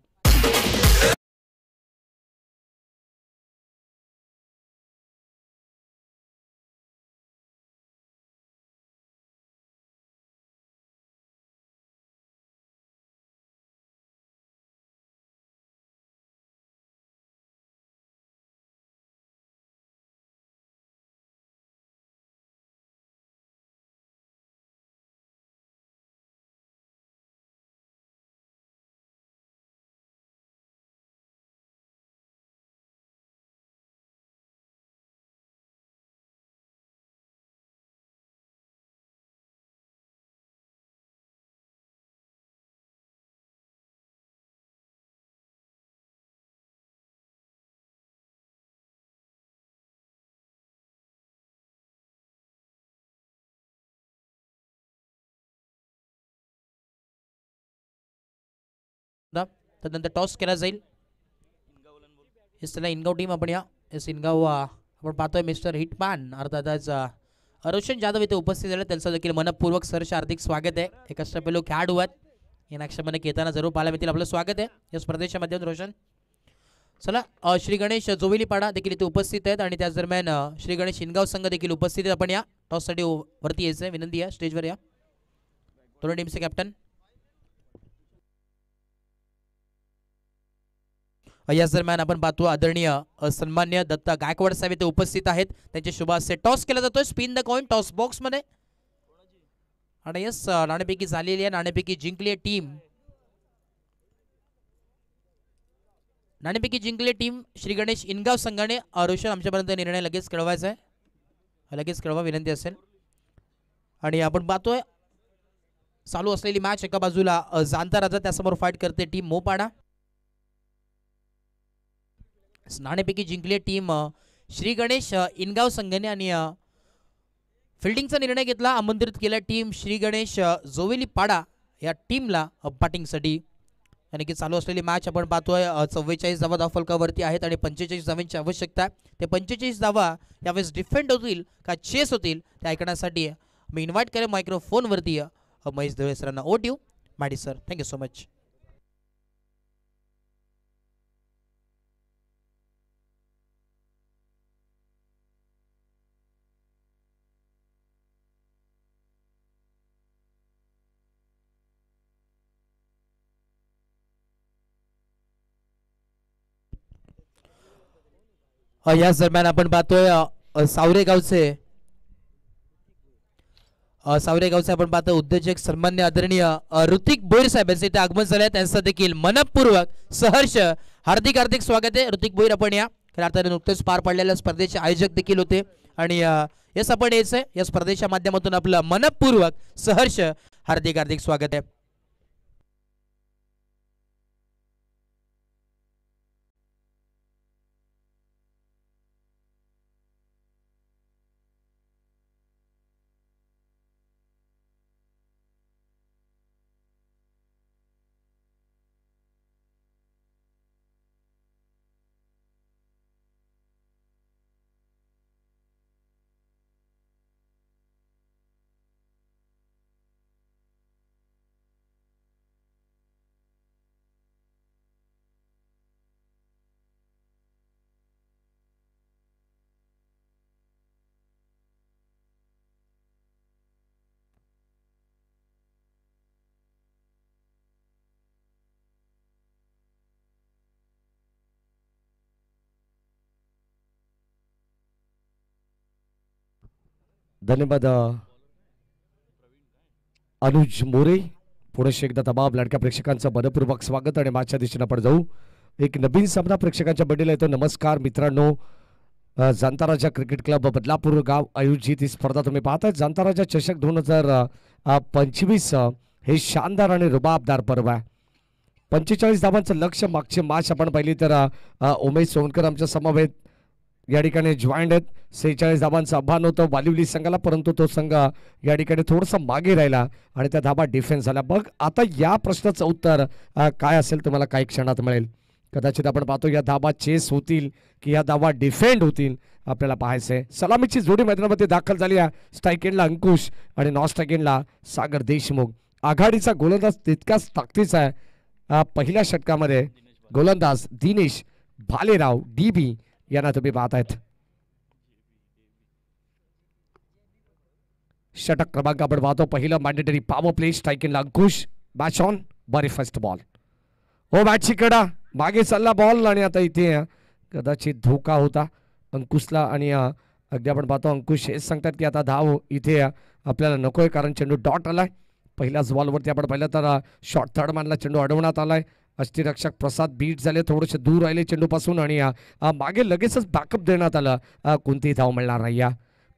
Speaker 1: त्यानंतर टॉस केला जाईल. त्याला इनगाव टीम आपण या इनगाव आपण पाहतोय मिस्टर हिटमॅन अर्थातच रोशन जाधव इथे उपस्थित झाले. त्यांचं देखील मनपूर्वक सरचे हार्दिक स्वागत आहे. एक अष्टपैलू खेळाडू आहेत या नाक्षामध्ये घेताना जरूर पाहायला मिळतील. आपलं स्वागत आहे या स्पर्धेच्या माध्यमातून रोशन. चला श्री गणेश जोविलीपाडा देखील इथे उपस्थित आहेत आणि त्याच दरम्यान श्री गणेश इनगाव संघ देखील उपस्थित आहेत. आपण या टॉससाठी वरती यायचं विनंती आहे. स्टेजवर या दोन्ही टीमचे कॅप्टन. याच दरम्यान आपण पाहतो आदरणीय सन्मान्य दत्ता गायकवाड साहेब इथे उपस्थित आहेत. त्यांचे शुभ हस्ते टॉस केला जातोय. Spin the coin toss box मध्ये आणि यस नाणेफेकी झालेली आहे. नाणेफेकी जिंकली आहे टीम नाणेफेकी जिंकले टीम श्री गणेश इनगाव संघाने. रोशन आमच्यापर्यंत निर्णय लगेच कळवायचा आहे, लगेच कळवा विनंती असेल. आणि आपण पाहतोय चालू असलेली मॅच. एका बाजूला जाणता राजा, त्यासमोर फाईट करते टीम मोपाडा. नाणेफेकी जिंकली टीम श्री गणेश इनगाव संघाने आणि फिल्डिंगचा निर्णय घेतला. आमंत्रित केला टीम श्री गणेश जोवेली पाडा या टीमला बॅटिंगसाठी. आणि की चालू असलेली मॅच आपण पाहतोय 44 धावा धावफलकावरती आहेत आणि 45 धावांची आवश्यकता आहे. ते 45 धावा यावेळेस डिफेंड होतील का चेस होतील ते ऐकण्यासाठी मी इन्व्हाइट करेन मायक्रोफोनवरती महेश दळे सरांना. ओव्हर टू यू माडी सर. Thank you so much. याच दरम्यान आपण पाहतोय सावरेगावचे आपण पाहतो उद्योजक सन्मान्य आदरणीय ऋतिक बोईर साहेब यांचे इथे आगमन झाले. त्यांचं देखील मनपूर्वक सहर्ष हार्दिक हार्दिक स्वागत आहे. ऋतिक बोईर आपण या खऱ्या अर्थाने नुकतेच पार पडलेल्या स्पर्धेचे आयोजक देखील होते आणि यस आपण यायचं या स्पर्धेच्या माध्यमातून आपलं मनपूर्वक सहर्ष हार्दिक हार्दिक स्वागत आहे.
Speaker 2: धन्यवाद अनुज मोरे. पुढे एकदा तमाम लाडक्या प्रेक्षकांचं मनपूर्वक स्वागत आणि माझ्या दिशेने आपण जाऊ. एक नवीन सामना प्रेक्षकांच्या बंडीला येतो. नमस्कार मित्रांनो, जाणता राजा क्रिकेट क्लब बदलापूर गाव आयोजित ही स्पर्धा तुम्ही पाहता. जाणता राजा चषक 2025 हे शानदार आणि रुबाबदार पर्व आहे. 45 धावांचं लक्ष मागचे मॅच आपण पाहिली तर उमेश सोनकर आमच्या समवेत या ठिकाणी जॉईंट आहेत. 46 धावांचं आव्हान होतं वालिवली संघाला, परंतु तो संघ या ठिकाणी थोडासा मागे राहिला आणि त्या धावा डिफेन्स झाल्या. बघ आता या प्रश्नाचं उत्तर काय असेल तुम्हाला काही क्षणात मिळेल. कदाचित आपण पाहतो या धावा चेस होतील की या धावा डिफेंड होतील आपल्याला पाहायचंय. सलामीची जोडी मैदानामध्ये दाखल झाली आहे. स्ट्राईक एंडला अंकुश आणि नॉन स्ट्राईक एंडला सागर देशमुख. आघाडीचा गोलंदाज तितकाच ताकदीचा आहे. पहिल्या षटकामध्ये गोलंदाज दिनेश भालेराव DB यांना तुम्ही पाहतायत. षटक क्रमांक आपण पाहतो. पहिलं मॅन्डेटरी पॉवर प्ले. स्ट्राईक एंडला अंकुश. Match on. बरे फर्स्ट बॉल. हो मॅचची कडा मागे चालला बॉल आणि आता इथे कदाचित धोका होता अंकुशला आणि अगदी आपण पाहतो अंकुश हेच सांगतात की आता धाव इथे आपल्याला नकोय कारण चेंडू डॉट आलाय. पहिल्याच बॉलवरती आपण पाहिलं तर शॉर्ट थर्ड मॅनला चेंडू अडवण्यात आलाय. अष्टरक्षक प्रसाद बीट झाले, थोडेसे दूर राहिले चेंडूपासून आणि मागे लगेचच बॅकअप देण्यात आलं. कोणतीही धाव मिळणार नाही.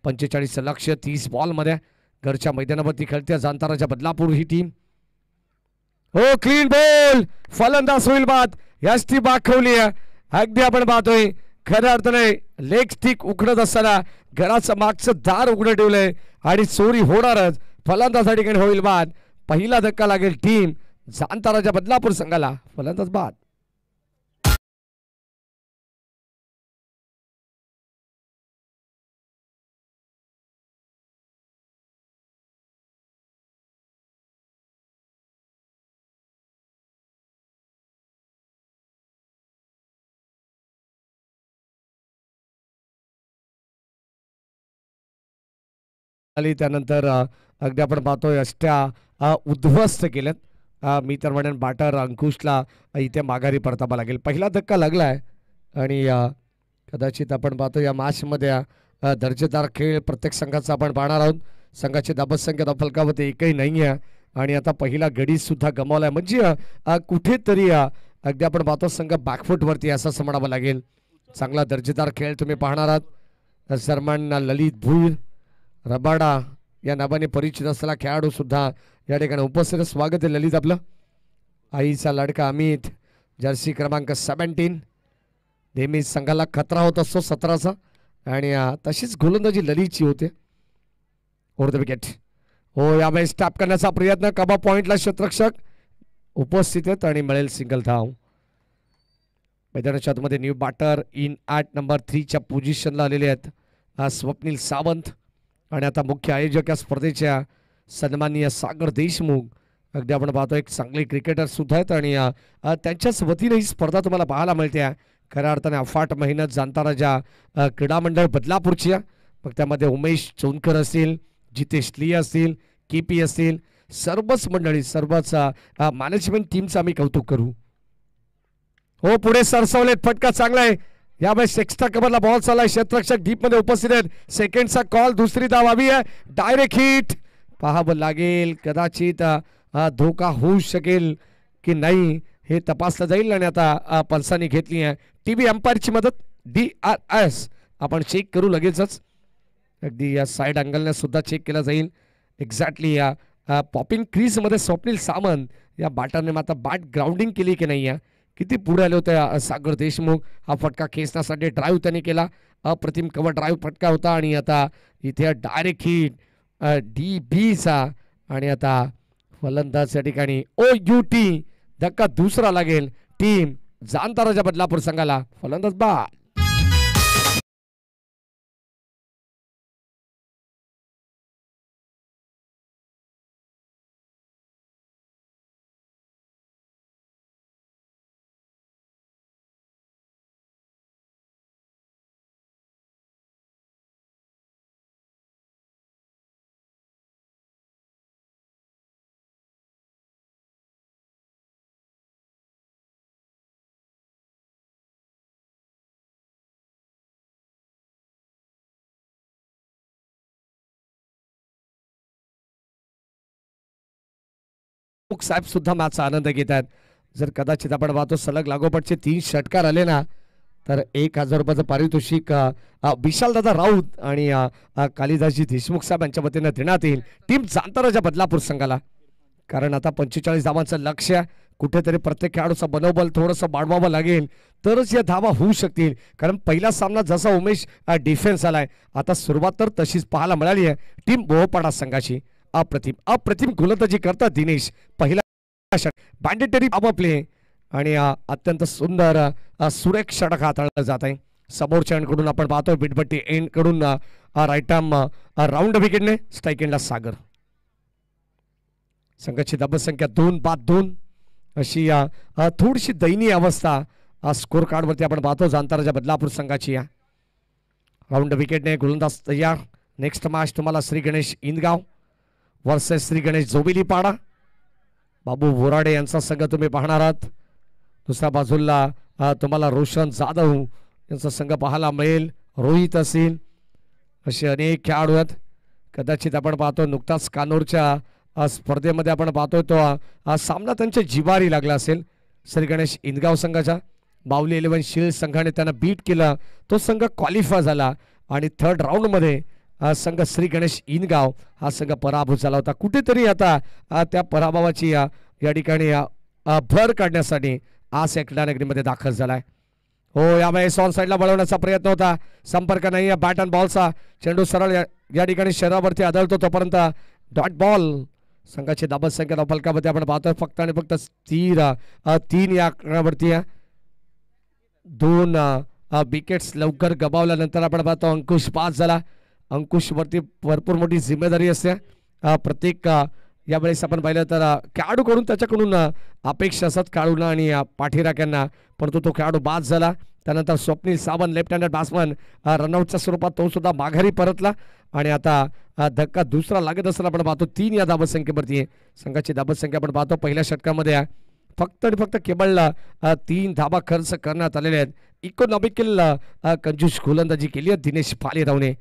Speaker 2: 45 लक्ष 30 बॉलमध्ये घरच्या मैदानावरती खेळते जाणता राजा बदलापूर ही टीम. हो क्लीन बॉल. फलंदाज होईल बाद. याच ती दाखवली आहे. अगदी आपण पाहतोय खऱ्या अर्थाने लेग स्टिक उघडत असताना घराचं मागचं दार उघडं ठेवलंय आणि चोरी होणारच. फलंदाज या ठिकाणी होईल बाद. पहिला धक्का लागेल टीम जाणता राजा बदलापूर संघाला. फलंदाज बाद. त्यानंतर अगदी आपण पाहतोय अष्ट्या उद्ध्वस्त केल्यात. मी तर म्हणेन बॅटर अंकुशला इथे माघारी परतावा लागेल. पहिला धक्का लागलाय आणि कदाचित आपण पाहतो या मॅचमध्ये दर्जेदार खेळ प्रत्येक संघाचा आपण पाहणार आहोत. संघाची धाबसंख्या फलकावरती एकही नाही आहे आणि आता पहिला गडी सुद्धा गमावलाय म्हणजे कुठेतरी अगदी आपण पाहतो संघ बॅकफूटवरती असं म्हणावं लागेल. चांगला दर्जेदार खेळ तुम्ही पाहणार आहात. सन्मान ललित भुईर रबाडा या नावाने परिचित असलेला खेळाडू सुद्धा या ठिकाणी उपस्थित. स्वागत आहे ललित आपलं. आईचा लाडका अमित जर्सी क्रमांक 17 नेहमी संघाला खतरा होत असतो 17चा आणि तशीच गोलंदाजी ललितची होते. Over the wicket. हो यावेळेस टॅप करण्याचा प्रयत्न कबा पॉइंटला क्षेत्ररक्षक उपस्थित आहेत आणि मिळेल सिंगल धाव. मैदानाच्या आतमध्ये new batter in at number 3च्या पोझिशनला आलेले आहेत स्वप्नील सावंत आणि आता मुख्य आयोजक या स्पर्धेच्या सन्माननीय सागर देशमुख. अगदी आपण पाहतो एक चांगले क्रिकेटर सुद्धा आहेत आणि त्यांच्याच वतीने ही स्पर्धा तुम्हाला पाहायला मिळते. खऱ्या अर्थाने अफाट मेहनत जाणताराजा क्रीडा मंडळ बदलापूरची. मग त्यामध्ये उमेश चौनकर असतील, जितेश ली असतील, KP असतील, सर्वच मंडळी सर्वच मॅनेजमेंट टीमचं आम्ही कौतुक करू. हो पुढे सरसवलेत. फटका चांगला आहे. यावेळेस एक्स्ट्रा कव्हरला बॉल चाललाय. क्षेत्ररक्षक डीप मध्ये उपस्थित आहेत. सेकंडचा कॉल. दुसरी धाव हवी आहे. डायरेक्ट हिट पाहावं लागेल. कदाचित धोका होऊ शकेल की नाही हे तपासलं जाईल. आणि आता पल्सानी घेतली आहे TV अंपायरची मदत. DRS आपण चेक करू लगेचच. अगदी या साईड अँगलने सुद्धा चेक केला जाईल. एक्झॅक्टली या पॉपिंग क्रीजमध्ये स्वप्नील सावंत या बॅटरने आता बॅट ग्राउंडिंग केली की नाही. किती पुढे आले होते सागर देशमुख. हा फटका खेचण्यासाठी ड्राईव्ह त्यांनी केला. अप्रतिम कव्हर ड्राईव्ह फटका होता आणि आता इथे डायरेक्ट हिट DBचा आणि आता फलंदाज या ठिकाणी OUT. धक्का दुसरा लागेल टीम जाणताराजा बदलापूर संघाला. फलंदाज बाद. साहेब सुद्धा मॅचचा आनंद घेत आहेत. जर कदाचित आपण पाहतो सलग लागोपाठचे 3 षटकार आले ना तर 1000 रुपयाचं पारितोषिक विशालदादा राऊत आणि कालिदासजी देशमुख साहेब यांच्या वतीनं देण्यात येईल टीम जाणताराजा बदलापूर संघाला. कारण आता 45 धावांचं लक्ष्य. कुठेतरी प्रत्येक खेळाडूचं मनोबल थोडंसं वाढवावं लागेल तरच या धावा होऊ शकतील. कारण पहिला सामना जसा उमेश डिफेन्स आलाय आता सुरुवात तर तशीच पाहायला मिळाली आहे टीम बोहपाडा संघाची. अप्रतिम गोलंदाजी करतात दिनेश. पहिला षटक बँडेटरी पावर प्ले आणि अत्यंत सुंदर सुरेख षटक हाताळलं जात आहे. समोरच्या एंडकडून आपण पाहतो बिटबट्टी एंडकडून राईट आर्म राऊंड विकेटने स्ट्राईक एंडला सागर. संघाची धाबसंख्या 2-2 अशी थोडीशी दयनीय अवस्था स्कोर कार्डवरती आपण पाहतो जाणताराजा बदलापूर संघाची. राऊंड विकेटने गोलंदाज तयार. नेक्स्ट मॅच तुम्हाला श्री गणेश इंदगाव वर्सेस श्री गणेश जोबिलीपाडा. बाबू बोराडे यांचा संघ तुम्ही पाहणार आहात. दुसऱ्या बाजूला तुम्हाला रोशन जाधव यांचा संघ पाहायला मिळेल. रोहित असेल असे अनेक खेळाडू आहेत. कदाचित आपण पाहतो नुकताच कानूरच्या स्पर्धेमध्ये आपण पाहतोय तो सामना त्यांच्या जिवारी लागला असेल. श्री गणेश इंदगाव संघाचा बावली 11 शिल्ड संघाने त्यांना बीट केलं. तो संघ क्वालिफाय झाला आणि थर्ड राऊंडमध्ये संघ श्री गणेश इंदगाव हा संघ पराभूत झाला होता. कुठेतरी आता त्या पराभवाची या ठिकाणी भर काढण्यासाठी आज या क्रीडानगरीमध्ये दाखल झालाय. हो यावेळेस ऑन साईडला वळवण्याचा प्रयत्न होता. संपर्क नाही आहे. बॅट अँड बॉलचा चेंडू सरळ या ठिकाणी शरीरावरती आदळतो तोपर्यंत डॉट बॉल. संघाची दाबत संख्या फलकामध्ये आपण पाहतोय फक्त आणि फक्त 3 या आकड्यावरती 2 विकेट्स लवकर गमावल्यानंतर आपण पाहतो अंकुश पास झाला. अंकुशवरती भरपूर मोठी जिम्मेदारी असते. प्रत्येक यावेळेस आपण पाहिलं तर खेळाडूकडून त्याच्याकडून अपेक्षा असतात खेळाडूंना आणि पाठीराख्यांना. परंतु तो खेळाडू बाद झाला. त्यानंतर Swapnil Sawant left handed batsman रनआउटच्या स्वरूपात तो सुद्धा माघारी परतला आणि आता धक्का दुसरा लागत असताना आपण पाहतो 3 या धाबत संख्येवरती. संघाची धाबत संख्या आपण पाहतो पहिल्या षटकामध्ये फक्त आणि फक्त केवळ 3 धाबा खर्च करण्यात आलेले आहेत. इकॉनॉमिकल कंजूस गोलंदाजी केली आहे दिनेश भालेरावने.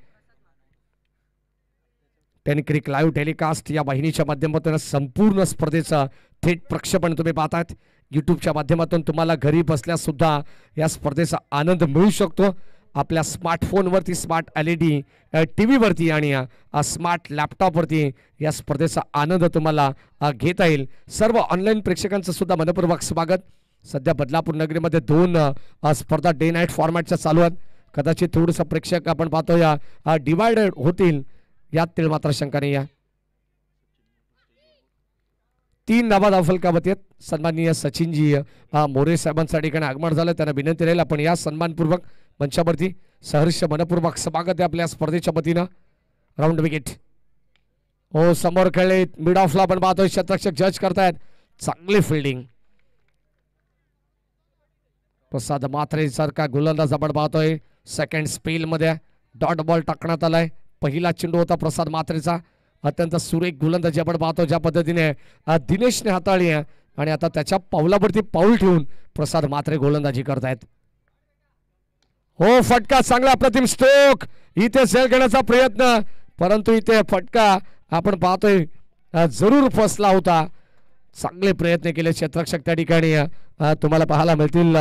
Speaker 2: 10 क्रिक लाईव्ह टेलिकास्ट या वाहिनीच्या माध्यमातून संपूर्ण स्पर्धेचं थेट प्रक्षेपण तुम्ही पाहतायत. यूट्यूबच्या माध्यमातून तुम्हाला घरी बसल्या सुद्धा या स्पर्धेचा आनंद मिळू शकतो. आपल्या स्मार्टफोनवरती, स्मार्ट LED TV वरती आणि स्मार्ट लॅपटॉपवरती या स्पर्धेचा आनंद तुम्हाला घेता येईल. सर्व ऑनलाईन प्रेक्षकांचं सुद्धा मनपूर्वक स्वागत. सध्या बदलापूर नगरीमध्ये 2 स्पर्धा डे नाईट फॉर्मॅटच्या चालू आहेत. कदाचित थोडंसं प्रेक्षक आपण पाहतो या डिवायडेड होतील यात मात्र शंका नाही आहे. 3 धावा धावफलकावरती आहेत. सन्माननीय सचिनजी मोरे साहेबांच्या ठिकाणी आगमन झालं. त्यांना विनंती राहील आपण या सन्मानपूर्वक मंचावरती. सहर्ष मनपूर्वक स्वागत आहे आपल्या स्पर्धेच्या वतीनं. राऊंड विकेट हो समोर खेळले मिड ऑफला आपण पाहतोय क्षेत्ररक्षक जज करतायत. चांगली फिल्डिंग प्रसाद मात्रे सारखा गोलंदाज आपण पाहतोय. सेकंड स्पेल मध्ये डॉट बॉल टाकण्यात आलाय. पहिला चेंडू होता प्रसाद मात्रेचा. अत्यंत सुरेख गोलंदाजी आपण पाहतो ज्या पद्धतीने दिनेशने हाताळली आहे आणि आता त्याच्या पावलावरती पाऊल ठेवून प्रसाद मात्रे गोलंदाजी करतायत. हो फटका चांगला अप्रतिम स्ट्रोक. इथे सेल घेण्याचा प्रयत्न परंतु इथे फटका आपण पाहतोय जरूर फसला होता. चांगले प्रयत्न केले क्षेत्ररक्षक त्या ठिकाणी तुम्हाला पाहायला मिळतील.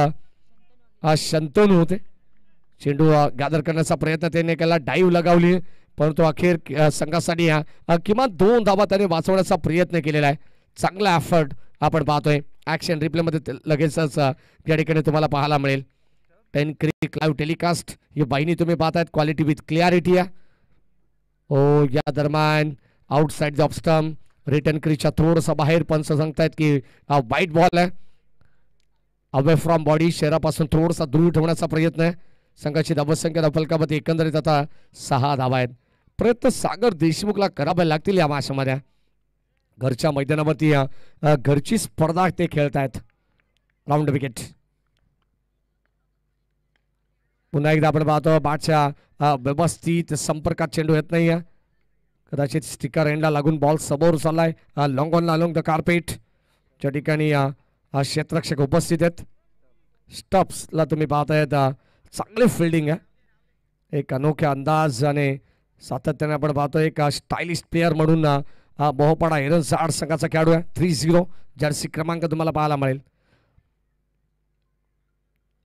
Speaker 2: शंतनू होते. चेंडू गॅदर करण्याचा प्रयत्न त्याने केला. डाईव्ह लगावली परंतु अखेर संघासाठी किमान 2 धावा त्याने वाचवण्याचा प्रयत्न केलेला आहे. चांगला एफर्ट आपण पाहतोय. ऍक्शन रिप्ले मध्ये लगेचच या ठिकाणी तुम्हाला पाहायला मिळेल. 10 क्रिक लाईव्ह टेलिकास्ट ही वाहिनी तुम्ही पाहतायत. क्वालिटी विथ क्लिअरिटी आहे. हो या दरम्यान आउटसाइड ऑफ स्टंप रिटर्न क्रीजच्या थोडंसं बाहेर पंच सांगतायत की वाईट बॉल आहे. अवे फ्रॉम बॉडी शहरापासून थोडासा दूर ठेवण्याचा प्रयत्न आहे. संघाची धावसंख्या फलकामध्ये एकंदरीत आता 6 धावा आहेत. प्रयत्न सागर देशमुखला करावे लागतील या माशामध्ये. घरच्या मैदानावरती घरची स्पर्धा ते खेळतायत. राऊंड विकेट पुन्हा एकदा आपण पाहतो बॅटच्या व्यवस्थित संपर्कात चेंडू येत नाही. कदाचित स्टिकर एंडला लागून बॉल समोर चाललाय. Long on along the carpet त्या ठिकाणी क्षेत्ररक्षक उपस्थित आहेत. स्टॉप्सला तुम्ही पाहतायत. चांगली फिल्डिंग आहे. एक अनोख्या अंदाज आणि सातत्याने आपण पाहतो एक स्टायलिश प्लेअर म्हणून मोहपाडा एरन्स आर्ट संघाचा खेळाडू आहे. 30 जर्सी क्रमांक तुम्हाला पाहायला मिळेल.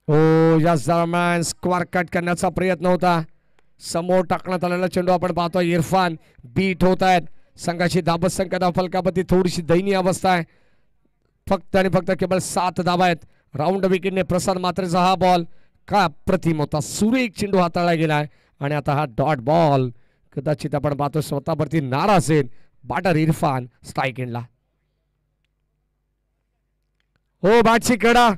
Speaker 2: हो या दरम्यान स्क्वेअर कट करण्याचा प्रयत्न होता. समोर टाकण्यात आलेला चेंडू आपण पाहतो. इरफान बीट होत आहेत. संघाची धावसंख्या फलकापती थोडीशी दयनीय अवस्था आहे. फक्त आणि फक्त केवळ 7 धावा आहेत. राऊंड विकेटने प्रसाद मात्रेचा हा बॉल का अप्रतिम होता. सुरेख चेंडू हाताळला गेलाय आणि आता हा डॉट बॉल कदाचित आपण पाहतो स्वतःवरती नाराज असेल. बॅटर इरफान स्ट्राईक एंडला. हो बॅटची कडा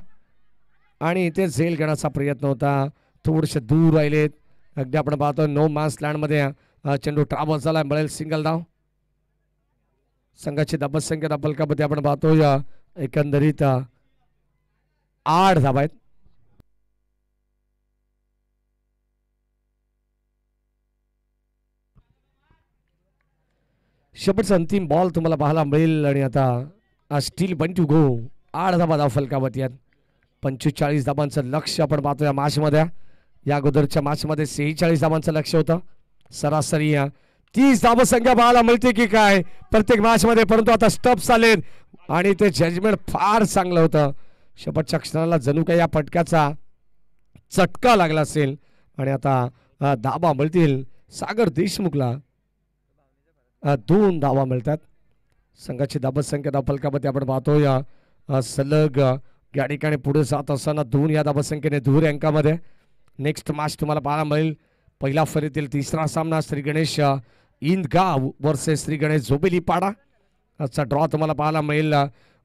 Speaker 2: आणि इथे झेल घेण्याचा प्रयत्न होता. थोडेसे दूर राहिलेत. अगदी आपण पाहतो नो मॅन्स लँड मध्ये चेंडू ट्रॅव्हल झाला. मिळेल सिंगल धाव. संघाची धावसंख्या फलकामध्ये आपण पाहतो एकंदरीत 8 धावा आहेत. शेवटचा अंतिम बॉल तुम्हाला पाहायला मिळेल आणि आता स्टील बन टू गो. 8 धावा धाव फलकावरती आहेत. 45 धावांचं लक्ष आपण पाहतो या मॅच मध्ये. या अगोदरच्या मॅच मध्ये 46 धावांचं लक्ष होतं. सरासरी 30 धावसंख्या पाहायला मिळते की काय प्रत्येक मॅच मध्ये. परंतु आता स्टॉप्स आलेत आणि ते जजमेंट फार चांगलं होतं. शेवटच्या क्षणाला जणू काही या फटक्याचा चटका लागला असेल आणि आता धावा मिळतील सागर देशमुखला. 2 धावा मिळतात. संघाची धावसंख्या धावफलकामध्ये आपण पाहतो या सलग या ठिकाणी पुढे जात असताना 2 या धावसंख्येने दूर अंकामध्ये. नेक्स्ट मॅच तुम्हाला पाहायला मिळेल. पहिला फेरीतील 3रा सामना श्री गणेश इंदगाव वर्सेस श्री गणेश झोबेलीपाडा. आजचा ड्रॉ तुम्हाला पाहायला मिळेल.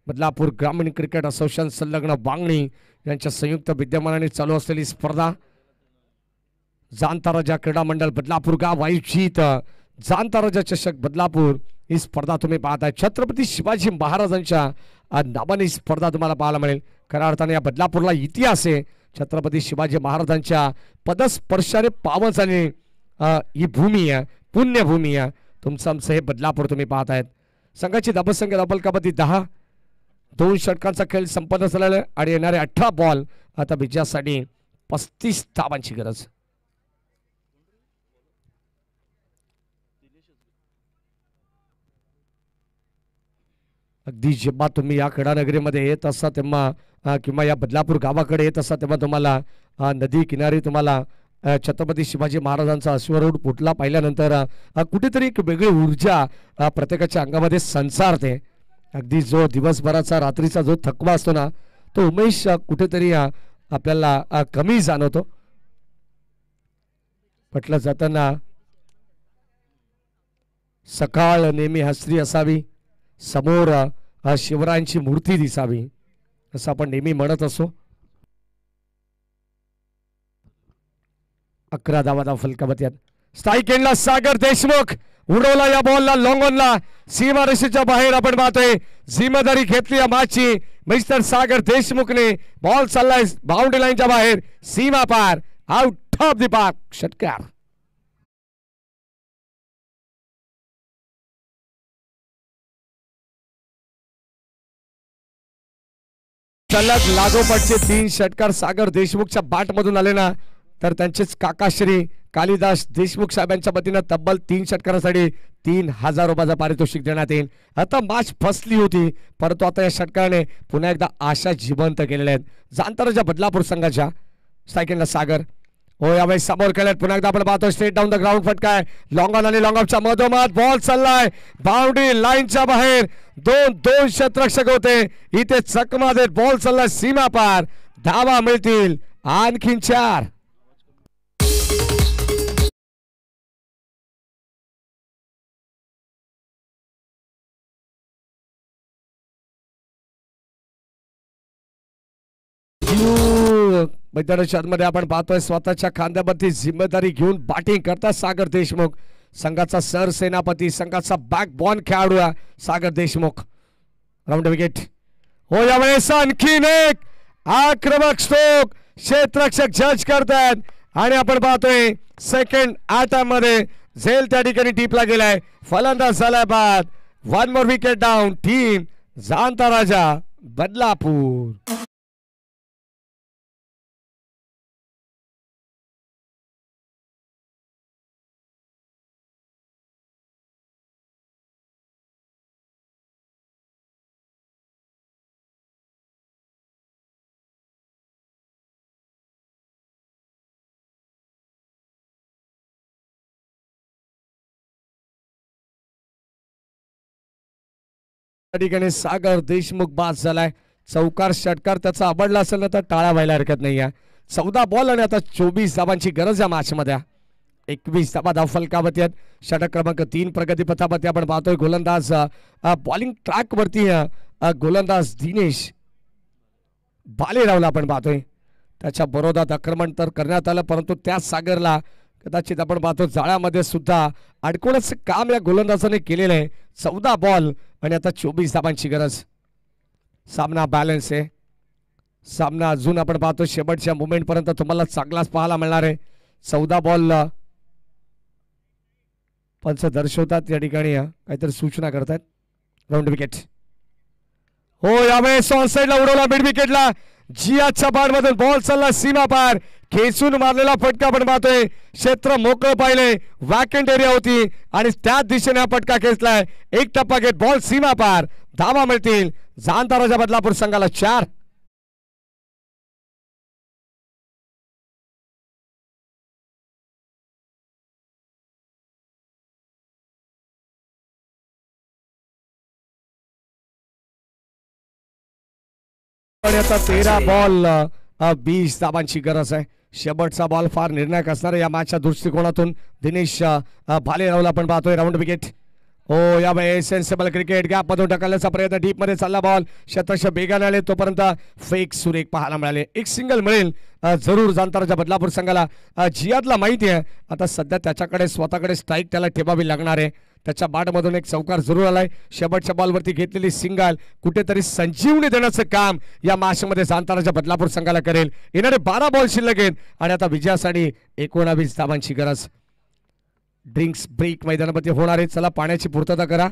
Speaker 2: बदलापूर ग्रामीण क्रिकेट असोसिएशन संलग्न वांगणी यांच्या संयुक्त विद्यमानाने चालू असलेली स्पर्धा जाणता क्रीडा मंडळ बदलापूर गाव आयोजित जाणता चषक बदलापूर ही स्पर्धा तुम्ही पाहताय. छत्रपती शिवाजी महाराजांच्या नावाने स्पर्धा तुम्हाला पाहायला मिळेल. खऱ्या अर्थाने या बदलापूरला इतिहास आहे. छत्रपती शिवाजी महाराजांच्या पदस्पर्शाने पावन झालेली ही भूमी आहे, पुण्यभूमी आहे. तुमचं आमचं हे बदलापूर तुम्ही पाहतायत. संघाची धावसंख्या धावफलकामध्ये 10. 2 षटकांचा खेळ संपन्न झालेला आहे आणि येणारे 18 बॉल आता विजयासाठी 35 धावांची गरज. अगदी जेव्हा तुम्ही या क्रीडानगरीमध्ये येत असता तेव्हा किंवा या बदलापूर गावाकडे येत असता तेव्हा तुम्हाला नदी किनारी तुम्हाला छत्रपती शिवाजी महाराजांचा अश्वरूढ पुतळा पाहिल्यानंतर कुठेतरी एक वेगळी ऊर्जा प्रत्येकाच्या अंगामध्ये संचारते. अगदी जो दिवसभराचा रात्रीचा जो थकवा असतो ना तो उमेश कुठेतरी आपल्याला कमी जाणवतो. म्हटलं जाताना सकाळ नेहमी हसरी असावी, समोर शिवरायांची मूर्ती दिसावी असं आपण नेहमी म्हणत असो. 11 धावा फलकावत्यात. स्ट्राईक एंडला सागर देशमुख उडवला या बॉलला लॉंगॉनला सीमारेषेच्या बाहेर आपण पाहतोय. जिम्मेदारी घेतली या मॅचची मिस्टर सागर देशमुखने. बॉल चाललाय बाउंड्री लाईनच्या बाहेर, सीमा पार, आउट ऑफ द पार्क. षटकार. सलग लागोपाठचे 3 षटकार सागर देशमुखच्या बॅट मधून आले ना तर त्यांचेच काकाश्री कालिदास देशमुख साहेबांच्या वतीनं तब्बल 3 षटकारासाठी 3000 रुपयाचा पारितोषिक देण्यात येईल. आता मॅच फसली होती परंतु आता या षटकाराने पुन्हा एकदा आशा जिवंत केलेल्या आहेत जांताराच्या बदलापूर संघाच्या. सेकंडला सागर हो यावेळी समोर खेळत पुन्हा एकदा आपण पाहतो स्ट्रेट डाऊन द ग्राउंड फटका आहे. लॉंग ऑन आणि लॉंग ऑफच्या मधोमध बॉल चाललाय बाउंड्री लाईनच्या बाहेर. दोन क्षेत्ररक्षक होते इथे चकमा देत बॉल चाललाय सीमा पार. धावा मिळतील आणखीन 4. मैदानाच्या आतमध्ये आपण पाहतोय स्वतःच्या खांद्यावरती जिम्मेदारी घेऊन बॅटिंग करतात सागर देशमुख. संघाचा सरसेनापती, संघाचा बॅकबॉन खेळाडू सागर देशमुख. राऊंड विकेट हो यावेळेस आणखीन एक आक्रमक स्ट्रोक क्षेत्ररक्षक जज करतात आणि आपण पाहतोय सेकंड अटॅम्प मध्ये झेल त्या ठिकाणी टीपला गेलाय. फलंदाज झालाय बाद. 1 मोर विकेट डाऊन. टीम जाणता राजा बदलापूर. ठिकाणी सागर देशमुख बाद झालाय. चौकार षटकार त्याचा आवडला असेल ना तर टाळा व्हायला हरकत नाही आहे. 14 बॉल आणि आता 24 धावांची गरज या मॅच मध्ये. 21 धावा धाव फलकावती आहेत. षटक क्रमांक 3 प्रगतीपथावरती आपण पाहतोय गोलंदाज बॉलिंग ट्रॅक वरती गोलंदाज दिनेश भालेरावला आपण पाहतोय. त्याच्या बरोदात आक्रमण तर करण्यात आलं परंतु त्या सागरला कदाचित आपण पाहतो जाळ्यामध्ये सुद्धा अडकवण्याचं काम या गोलंदाजाने केलेलं आहे. 14 बॉल आणि आता 24 धावांची गरज. सामना बॅलन्स आहे. सामना अजून आपण पाहतो शेवटच्या मोमेंट पर्यंत तुम्हाला चांगलाच पाहायला मिळणार आहे. 14 बॉल पंच दर्शवतात या ठिकाणी काहीतरी सूचना करतात. राऊंड विकेट हो यावेळेस ऑन साइडला उडवला मिड विकेटला. जियाच्या बॅट मधून बॉल चालला सीमा पार. खेचून मारलेला फटका आपण पाहतोय. क्षेत्र मोकळं पाहिले, वॅकंट एरिया होती आणि त्याच दिशेने हा फटका खेचलाय. एक टप्पा घेत बॉल सीमा पार. धावा मिळतील जाणता राजा बदलापूर संघाला 4. आता 13 बॉल 20 धावांची गरज आहे. शेवटचा बॉल फार निर्णायक असणार या मॅचच्या दृष्टिकोनातून. दिनेश भालेरावला आपण पाहतोय. राऊंड विकेट हो यावेळेस सेन्सेबल क्रिकेट गॅप मधून ढकलण्याचा प्रयत्न. डीप मध्ये चालला बॉल. शतश बेगाने आले तोपर्यंत फेक सुरेख पाहायला मिळाले. एक सिंगल मिळेल जरूर जाणताराच्या बदलापूर संघाला. जियादला माहिती आहे आता सध्या त्याच्याकडे स्वतःकडे स्ट्राईक त्याला ठेवावी लागणार आहे. त्याच्या बॅटमधून एक चौकार जरूर आलाय. शेवटच्या बॉलवरती घेतलेली सिंगल कुठेतरी संजीवनी देण्याचं काम या मॅचमध्ये जाणताराच्या बदलापूर संघाला करेल. येणारे 12 बॉल शिल्लक आहेत आणि आता विजयासाठी 19 धावांची गरज. ड्रिंक्स ब्रेक मैदानामध्ये होणार आहे. चला पाण्याची पूर्तता करा.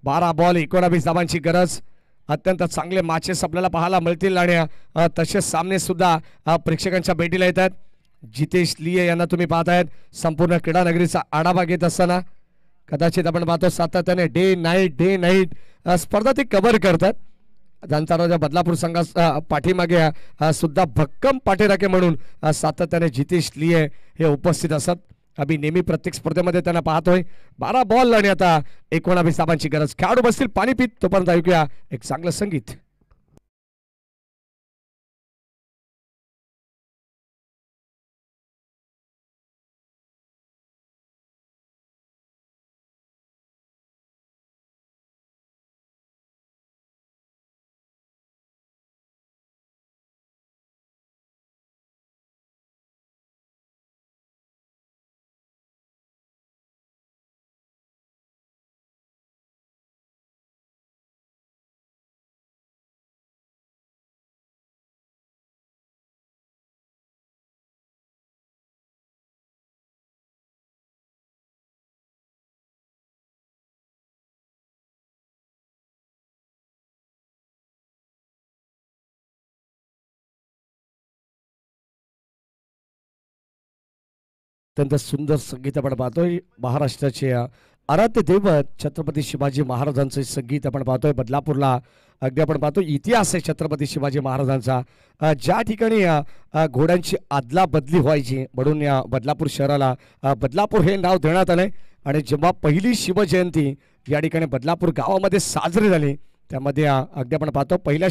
Speaker 2: 12 बॉल 19 धावांची गरज. अत्यंत चांगले मॅचेस आपल्याला पाहायला मिळतील आणि तसेच सामने सुद्धा प्रेक्षकांच्या भेटीला येतात. जितेश लिये यांना तुम्ही पाहतायत संपूर्ण क्रीडा नगरीचा आढावा घेत असताना. कदाचित आपण पाहतो सातत्याने डे नाईट स्पर्धा ते कव्हर करतात. जाणताराच्या बदलापूर संघास पाठीमागे सुद्धा भक्कम पाठीराखे म्हणून सातत्याने जितेश लिये हे उपस्थित असतात. आम्ही नेहमी प्रत्येक स्पर्धेमध्ये त्यांना पाहतोय. 12 बॉल आणि आता 19 धावांची गरज. खेळाडू बसतील पाणी पित, तोपर्यंत ऐकूया एक चांगलं संगीत. अत्यंत सुंदर संगीत आपण पाहतोय. महाराष्ट्राचे आराध्य दैवत छत्रपती शिवाजी महाराजांचं संगीत आपण पाहतोय. बदलापूरला अगदी आपण पाहतो इतिहास आहे छत्रपती शिवाजी महाराजांचा. ज्या ठिकाणी घोड्यांची आदला बदली व्हायची म्हणून या बदलापूर शहराला बदलापूर हे नाव देण्यात आलंय. आणि जेव्हा पहिली शिवजयंती या ठिकाणी बदलापूर गावामध्ये साजरी झाली त्यामध्ये अगदी आपण पाहतो पहिल्या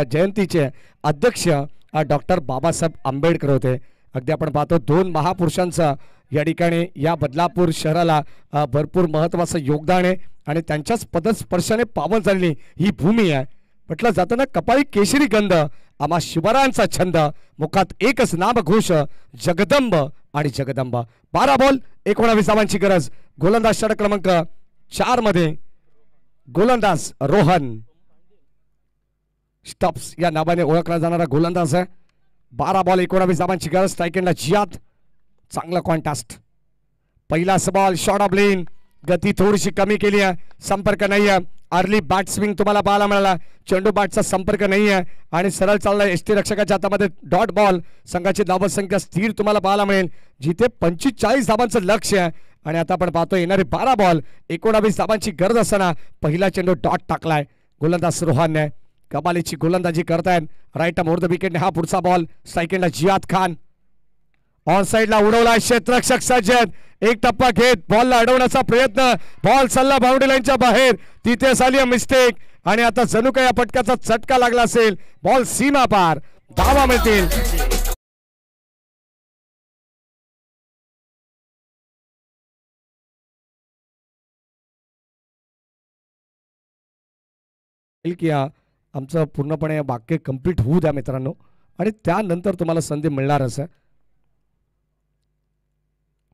Speaker 2: जयंतीचे अध्यक्ष डॉक्टर बाबासाहेब आंबेडकर होते. अगदी आपण पाहतो 2 महापुरुषांचं या ठिकाणी या बदलापूर शहराला भरपूर महत्त्वाचं योगदान आहे आणि त्यांच्याच पदस्पर्शाने पावन झालेली ही भूमी आहे. म्हटलं जातं ना, कपाळी केशरी गंध आम्हा शिवरायांचा छंद, मुखात एकच नाम घोष जगदंब आणि जगदंब. 12 बॉल 19 धावांची गरज. गोलंदाज षटक क्रमांक 4 मध्ये गोलंदाज रोहन स्टॉप्स या नावाने ओळखला जाणारा गोलंदाज आहे. 12 बॉल 19 धावांची गरज. स्ट्राईक एंडला जियाद. चांगला कॉन्टास्ट. पहिला बॉल शॉर्ट ऑफ लेन. गती थोडीशी कमी केली आहे. संपर्क नाही आहे. अर्ली बॅट स्विंग तुम्हाला पाहायला मिळाला. चेंडू बॅटचा संपर्क नाही आहे आणि सरळ चालला एसटी रक्षकाच्या हातामध्ये डॉट बॉल. संघाची धावसंख्या स्थिर तुम्हाला पाहायला मिळेल जिथे 45 धावांचं लक्ष आहे. आणि आता आपण पाहतो येणारे 12 बॉल 19 धावांची गरज असताना पहिला चेंडू डॉट टाकलाय गोलंदाज रोहानने. कमालीची गोलंदाजी करतायत. Right more the wicket. हा पुढचा बॉल स्ट्राईक एंडला जियाद खान. ऑन साइडला उडवला. क्षेत्ररक्षक सज्जद. एक टप्पा घेत बॉलला अडवण्याचा प्रयत्न. बॉल चालला बाउंड्री लाईनच्या बाहेर. तिथे झाली मिस्टेक आणि आता जणू काही या पटकाचा चटका लागला असेल. बॉल सीमा पार. धावा मिळतील. आमचं पूर्णपणे वाक्य कंप्लीट होऊ द्या मित्रांनो आणि त्यानंतर तुम्हाला संधी मिळणारच आहे.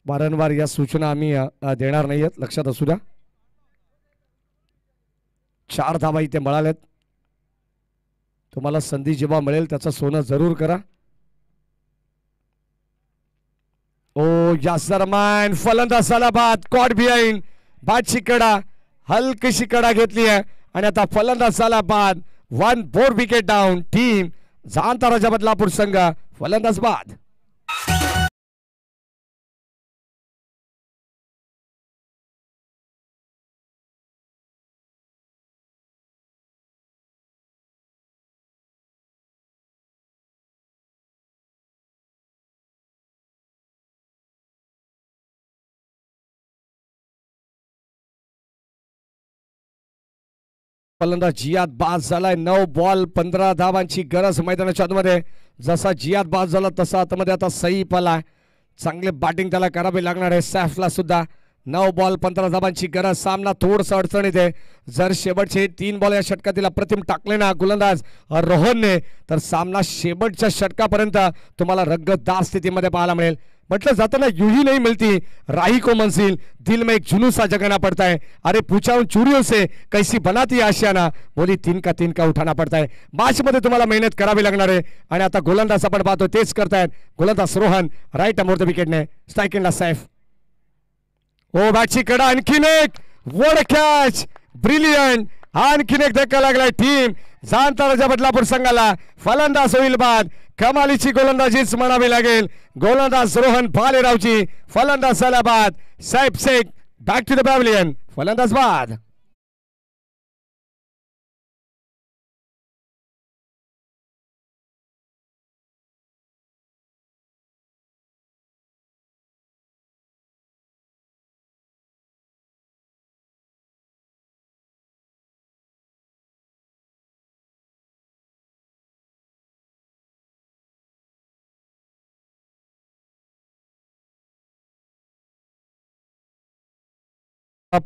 Speaker 2: वारंवार या सूचना आम्ही देणार नाही आहेत, लक्षात असू द्या. 4 धावा इथे मिळाल्यात. तुम्हाला संधी जेव्हा मिळेल त्याचं सोनं जरूर करा. ओ यासर मॅन फलंदाजाला बाद. Caught behind. बॅटची कडा हलकीशी कडा घेतली आहे आणि आता फलंदाजाला बाद. 1 4 विकेट डाऊन. टीम जाणताराजा बदलापूर संघ फलंदाज बाद. फलंदाज जियाद बाद झालाय. 9 बॉल 15 धावांची गरज मैदानाच्या आतमध्ये. जसा जियाद बाद झाला तसा आतमध्ये आता सईफ आलाय. चांगले बॅटिंग त्याला करावे लागणार आहे. सैफला सुद्धा 9 बॉल 15 धावांची गरज. सामना थोडंसं अडचणीत आहे. जर शेवटचे 3 बॉल या षटकातील अप्रतिम टाकले ना गोलंदाज रोहनने तर सामना शेवटच्या षटकापर्यंत तुम्हाला रंगतदार स्थितीमध्ये पाहायला मिळेल. म्हटलं जातं ना, यूही नहीं मिलती राही को मंजिल, दिल में एक जुनून सा जगाना पड़ता है. अरे पूछा उन चूड़ियों से कैसी बनाती आशियाना, बोली 3 का उठाना पड़ता है. मॅच मध्ये तुम्हाला मेहनत करावी लागणार आहे. आणि आता गोलंदाज आपण पाहतो तेच करतायत. गोलंदाज रोहन राईट मोर द विकेटने. स्ट्राईक एंडला सैफ. ओ बॅटची कडा. आणखीन एक वड कॅच. ब्रिलियंट. आणखीन एक धक्का लागलाय. टीम जाणताराजा बदलापूर संघाला फलंदाज होईल बाद. कमालीची गोलंदाजीच म्हणावी लागेल. गोलंदाज रोहन भालेरावची. फलंदाज झाला बाद. Saif Shaikh back to the pavilion. फलंदाज बाद.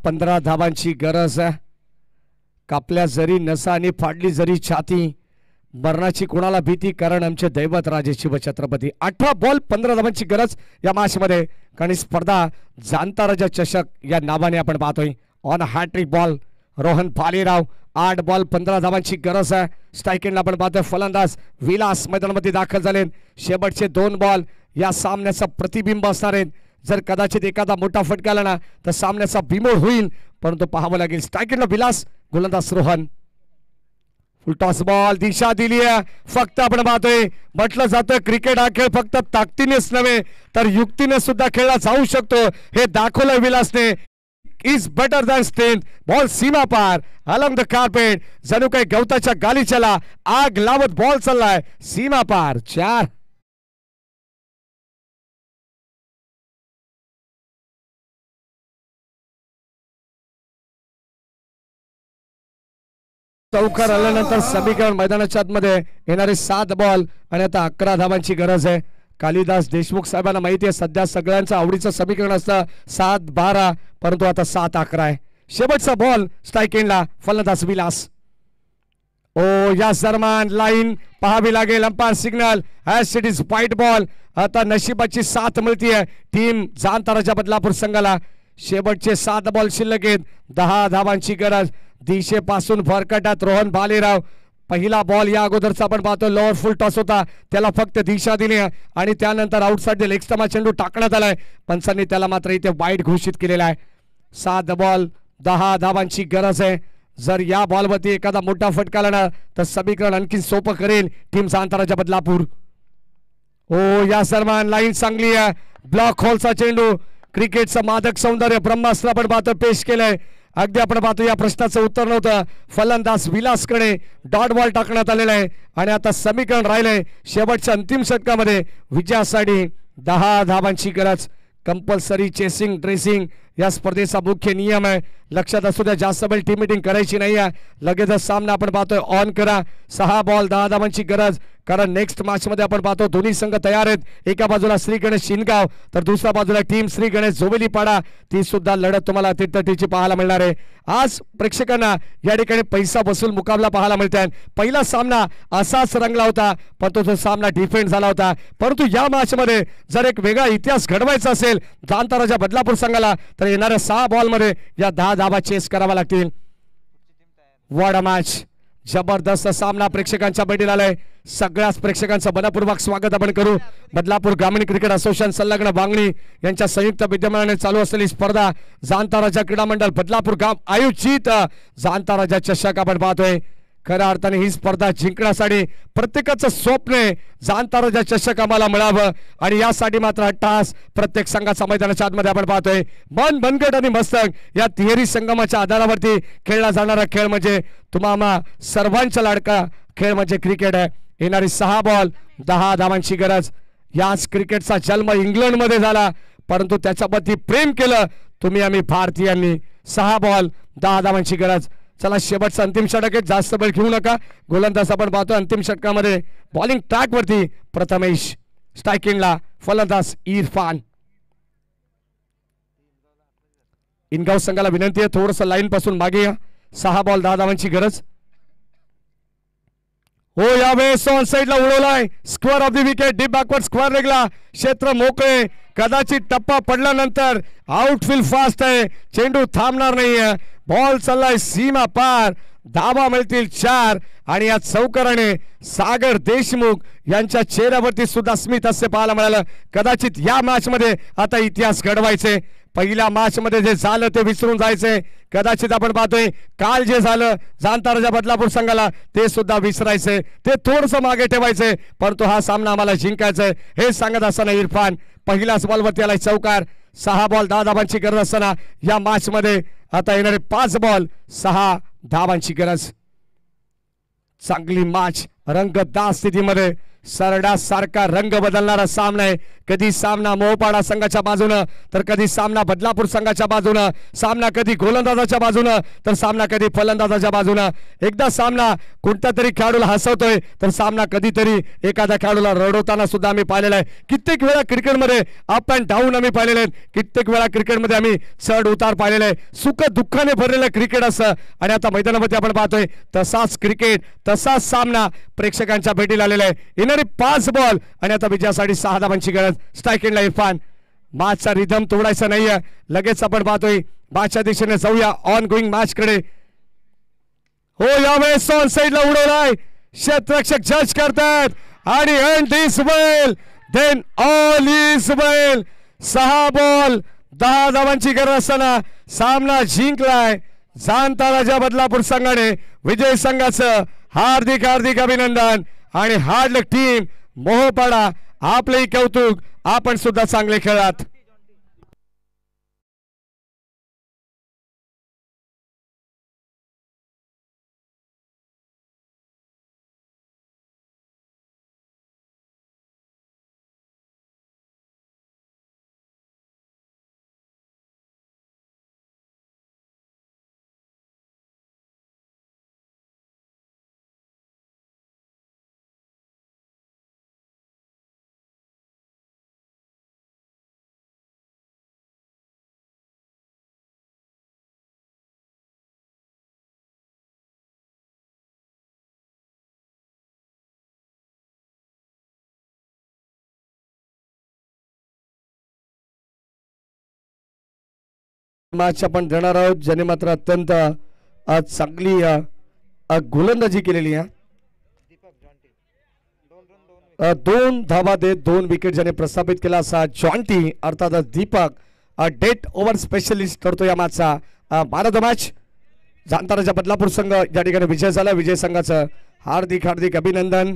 Speaker 2: पंधरा धावांची गरज आहे. कापल्या जरी नसा आणि फाडली जरी छाती, मरणाची कोणाला भीती, कारण आमचे दैवत राजे शिवछत्रपती. 18 बॉल 15 धावांची गरज या मॅच मध्ये. कारण स्पर्धा जाणता राजा चषक या नावाने आपण पाहतोय. On hattrick ball Rohan Bhalerao. 8 ball 15 धावांची गरज आहे. स्ट्राईक आपण पाहतोय. फलंदाज विलास मैदानामध्ये दाखल झाले. शेवटचे 2 बॉल या सामन्याचा प्रतिबिंब असणार आहेत. जर कदाचित एखादा मोठा फटका आला ना तर सामन्याचा बिमोड होईल, परंतु पाहावं लागेल. स्ट्राईकला विलास, गोलंदाज रोहन. फुल टॉस बॉल दिशा दिली आहे. फक्त आपण पाहतोय म्हटलं जातं क्रिकेट हा खेळ फक्त ताकदीनेच नव्हे तर युक्तीने सुद्धा खेळला जाऊ शकतो. हे दाखवलं विलासने. Is better than strength. Ball सीमा पार अलॉंग द कार्पेट. जणू काही गवताच्या गालीच्याला आग लावत बॉल चाललाय सीमा पार. 4. चौकार आल्यानंतर समीकरण मैदानाच्या आतमध्ये येणारे 7 बॉल आणि आता 11 धावांची गरज आहे. कालिदास देशमुख साहेबांना माहिती आहे सध्या सगळ्यांचं आवडीचं समीकरण असतं 7-12, परंतु आता 7-11 आहे. शेवटचा बॉल स्ट्राईक एंडला. फलंदाज विलास. ओ या दरम्यान लाईन पाहावी लागेल. Umpire signal as it is white ball. आता नशिबाची साथ मिळतीये टीम जाणताराच्या बदलापूर संघाला. शेवटचे 7 बॉल शिल्लक आहेत. 10 धावांची गरज. दिशेपासून भरकटत रोहन भालेराव. पहिला बॉल या अगोदरचा आपण पाहतो लोअर फुल टॉस होता, त्याला फक्त दिशा दिली आणि त्यानंतर आउटसाइड लेग स्टंपचा चेंडू टाकण्यात आलाय. पंचांनी त्याला मात्र इथे वाईड घोषित केलेला आहे. 7 बॉल 10 धावांची गरज आहे. जर या बॉलवरती एखादा मोठा फटका आला ना तर समीकरण आणखी सोपं करेल टीम जाणताराच्या बदलापूर. ओ या दरम्यान लाईन चांगली आहे. ब्लॉक होलचा चेंडू. क्रिकेटचं मादक सौंदर्य ब्रह्मास्त्र आपण पाहतो पेश केलंय. अगदी आपण पाहतो या प्रश्नाचं उत्तर नव्हतं. फलंदाज विलासकडे डॉट बॉल टाकण्यात आलेला आहे आणि आता समीकरण राहिलंय शेवटच्या अंतिम षटकामध्ये विजयासाठी 10 धावांची गरज. कंपल्सरी चेसिंग ड्रेसिंग या स्पर्धेचा मुख्य नियम आहे. लक्षात असू द्या जास्त वेळ टीम मीटिंग करायची नाही आहे. लगेचच सामना आपण पाहतोय ऑन करा. 6 बॉल 10 धावांची गरज. कारण नेक्स्ट मॅच मध्ये आपण पाहतो दोन्ही संघ तयार आहेत. एका बाजूला श्री गणेश शिनगाव तर दुसऱ्या बाजूला टीम श्री गणेश जोवेलीपाडा. ती सुद्धा लढत तुम्हाला तिथटीची पाहायला मिळणार आहे. आज प्रेक्षकांना या ठिकाणी पैसा वसूल मुकाबला पाहायला मिळतोय. पहिला सामना असाच रंगला होता पण तो सामना डिफेंड झाला होता. परंतु या मॅच मध्ये जर एक वेगळा इतिहास घडवायचा असेल जाणताराच्या बदलापूर संघाला तर येणाऱ्या 6 बॉल मध्ये या 10 धावा चेस करावा लागतील. What a match. जबरदस्त सामना प्रेक्षकांच्या भेटीला आलाय. सगळ्याच प्रेक्षकांचं मनपूर्वक स्वागत आपण करू. बदलापूर ग्रामीण क्रिकेट असोसिएशन संलग्न बांगणी यांच्या संयुक्त विद्यमानाने चालू असलेली स्पर्धा जाणताराजा क्रीडा मंडळ बदलापूर गाव आयोजित जाणताराजा चषक आपण पाहतोय. खऱ्या अर्थाने ही स्पर्धा जिंकण्यासाठी प्रत्येकाचं स्वप्न आहे जाणताराजा चषक आम्हाला मिळावं आणि यासाठी मात्र अट्टहास प्रत्येक संघाचा मैदानाच्या आतमध्ये आपण पाहतोय. मन बनगट आणि मस्तक या तिहेरी संगमाच्या आधारावरती खेळला जाणारा खेळ म्हणजे तुम्हाला सर्वांचा लाडका खेळ म्हणजे क्रिकेट आहे. येणारी 6 बॉल 10 धावांची गरज. याच क्रिकेटचा जन्म इंग्लंडमध्ये झाला परंतु त्याच्यावरती प्रेम केलं तुम्ही आम्ही भारतीयांनी. 6 बॉल 10 धावांची गरज. चला शेवटचा अंतिम षटक आहे. जास्त वेळ घेऊ नका. गोलंदाज आपण पाहतो अंतिम षटकामध्ये बॉलिंग ट्रॅक वरती प्रथमेश. स्ट्रायकिंगला फलंदाज इरफान. इनगाव संघाला विनंती आहे थोडस लाईन पासून मागे या. 6 बॉल 10 धावांची गरज. हो यावेळेस ऑन साइडला उडवलाय. Square off the wicket. Deep backward square लेगला क्षेत्र मोकळे. कदाचित टप्पा पडल्यानंतर आउटफील्ड फास्ट आहे. चेंडू थांबणार नाहीये. बॉल चाललाय सीमा पार. धावा मिळतील 4 आणि या चौकाराने सागर देशमुख यांच्या चेहऱ्यावरती सुद्धा स्मित हास्य पाहायला मिळालं. कदाचित या मॅच मध्ये आता इतिहास घडवायचे. पहिल्या मॅच मध्ये जे झालं ते विसरून जायचंय. कदाचित आपण पाहतोय काल जे झालं जाणताराजा बदलापूर संघाला ते सुद्धा विसरायचंय. ते थोडंसं मागे ठेवायचंय परंतु हा सामना आम्हाला जिंकायचाय हे सांगत असताना इरफान पहिल्याच बॉलवरती आलाय चौकार. 6 बॉल 10 धावांची गरज असताना या मॅच मध्ये आता येणारे 5 बॉल 6 धावांची गरज. चांगली मॅच रंगतदार स्थितीमध्ये सरड्यासारखा रंग बदलणारा सामना आहे. कधी सामना मोहपाडा संघाच्या बाजूनं तर कधी सामना बदलापूर संघाच्या बाजूनं, सामना कधी गोलंदाजाच्या बाजूनं तर सामना कधी फलंदाजाच्या बाजूनं. एकदा सामना कोणत्या तरी खेळाडूला हसवतोय तर सामना कधीतरी एखाद्या खेळाडूला रडवताना सुद्धा आम्ही पाहिलेला आहे. कित्येक वेळा क्रिकेटमध्ये अप अँड डाऊन आम्ही पाहिलेले आहेत. कित्येक वेळा क्रिकेटमध्ये आम्ही चढ उतार पाहिलेले आहे. सुख दुःखाने भरलेलं क्रिकेट असं. आणि आता मैदानामध्ये आपण पाहतोय तसाच क्रिकेट, तसाच सामना प्रेक्षकांच्या भेटीला आलेला आहे. येणारे 5 बॉल आणि आता विजयासाठी 6 धावांची गरज. स्ट्राईक एंडला इरफान. मॅचचा रिदम तोडायचा नाहीये. लगेच आपण पाहतोय मॅचच्या दिशेने जाऊया ऑन गोईंग मॅच कडे. हो यावेळेस ऑन साइडला उडवलाय. क्षेत्ररक्षक जज करतात आणि end is well then all is well. 6 ball 10 धावांची गरज असताना सामना जिंकलाय जाणताराच्या बदलापूर संघाने. विजय संघाचं हार्दिक हार्दिक अभिनंदन. आणि हार्ड टीम मोहपाडा आपलेही कौतुक. आपण सुद्धा चांगले खेळात. मॅच आपण देणार आहोत ज्याने मात्र अत्यंत चांगली गोलंदाजी केलेली आहे. 2 धावा देत 2 विकेट ज्याने प्रस्थापित केला असा जॉन्टी अर्थात दीपक डेट ओव्हर स्पेशलिस्ट करतो या मॅचचा. मॅन ऑफ द मॅच जाणताराच्या बदलापूर संघ या ठिकाणी विजय झाला. विजय संघाचं हार्दिक हार्दिक अभिनंदन.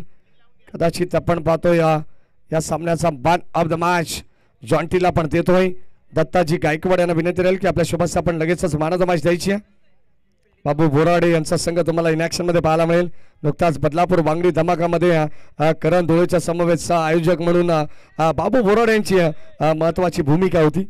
Speaker 2: कदाचित आपण पाहतोय या सामन्याचा मॅन ऑफ द मॅच जॉन्टीला पण देतोय. दत्ताजी गायकवाड यांना विनंती राहील की आपल्या शुभेच्छा आपण लगेचच मॅन ऑफ द मॅच द्यायची आहे. बाबू बोराडे यांचा संघ तुम्हाला इन ॲक्शन मध्ये पाहायला मिळेल. नुकताच बदलापूर वांगडी धमाकामध्ये करण धुळेच्या समवेतचा आयोजक म्हणून बाबू बोराडे यांची महत्वाची भूमिका होती.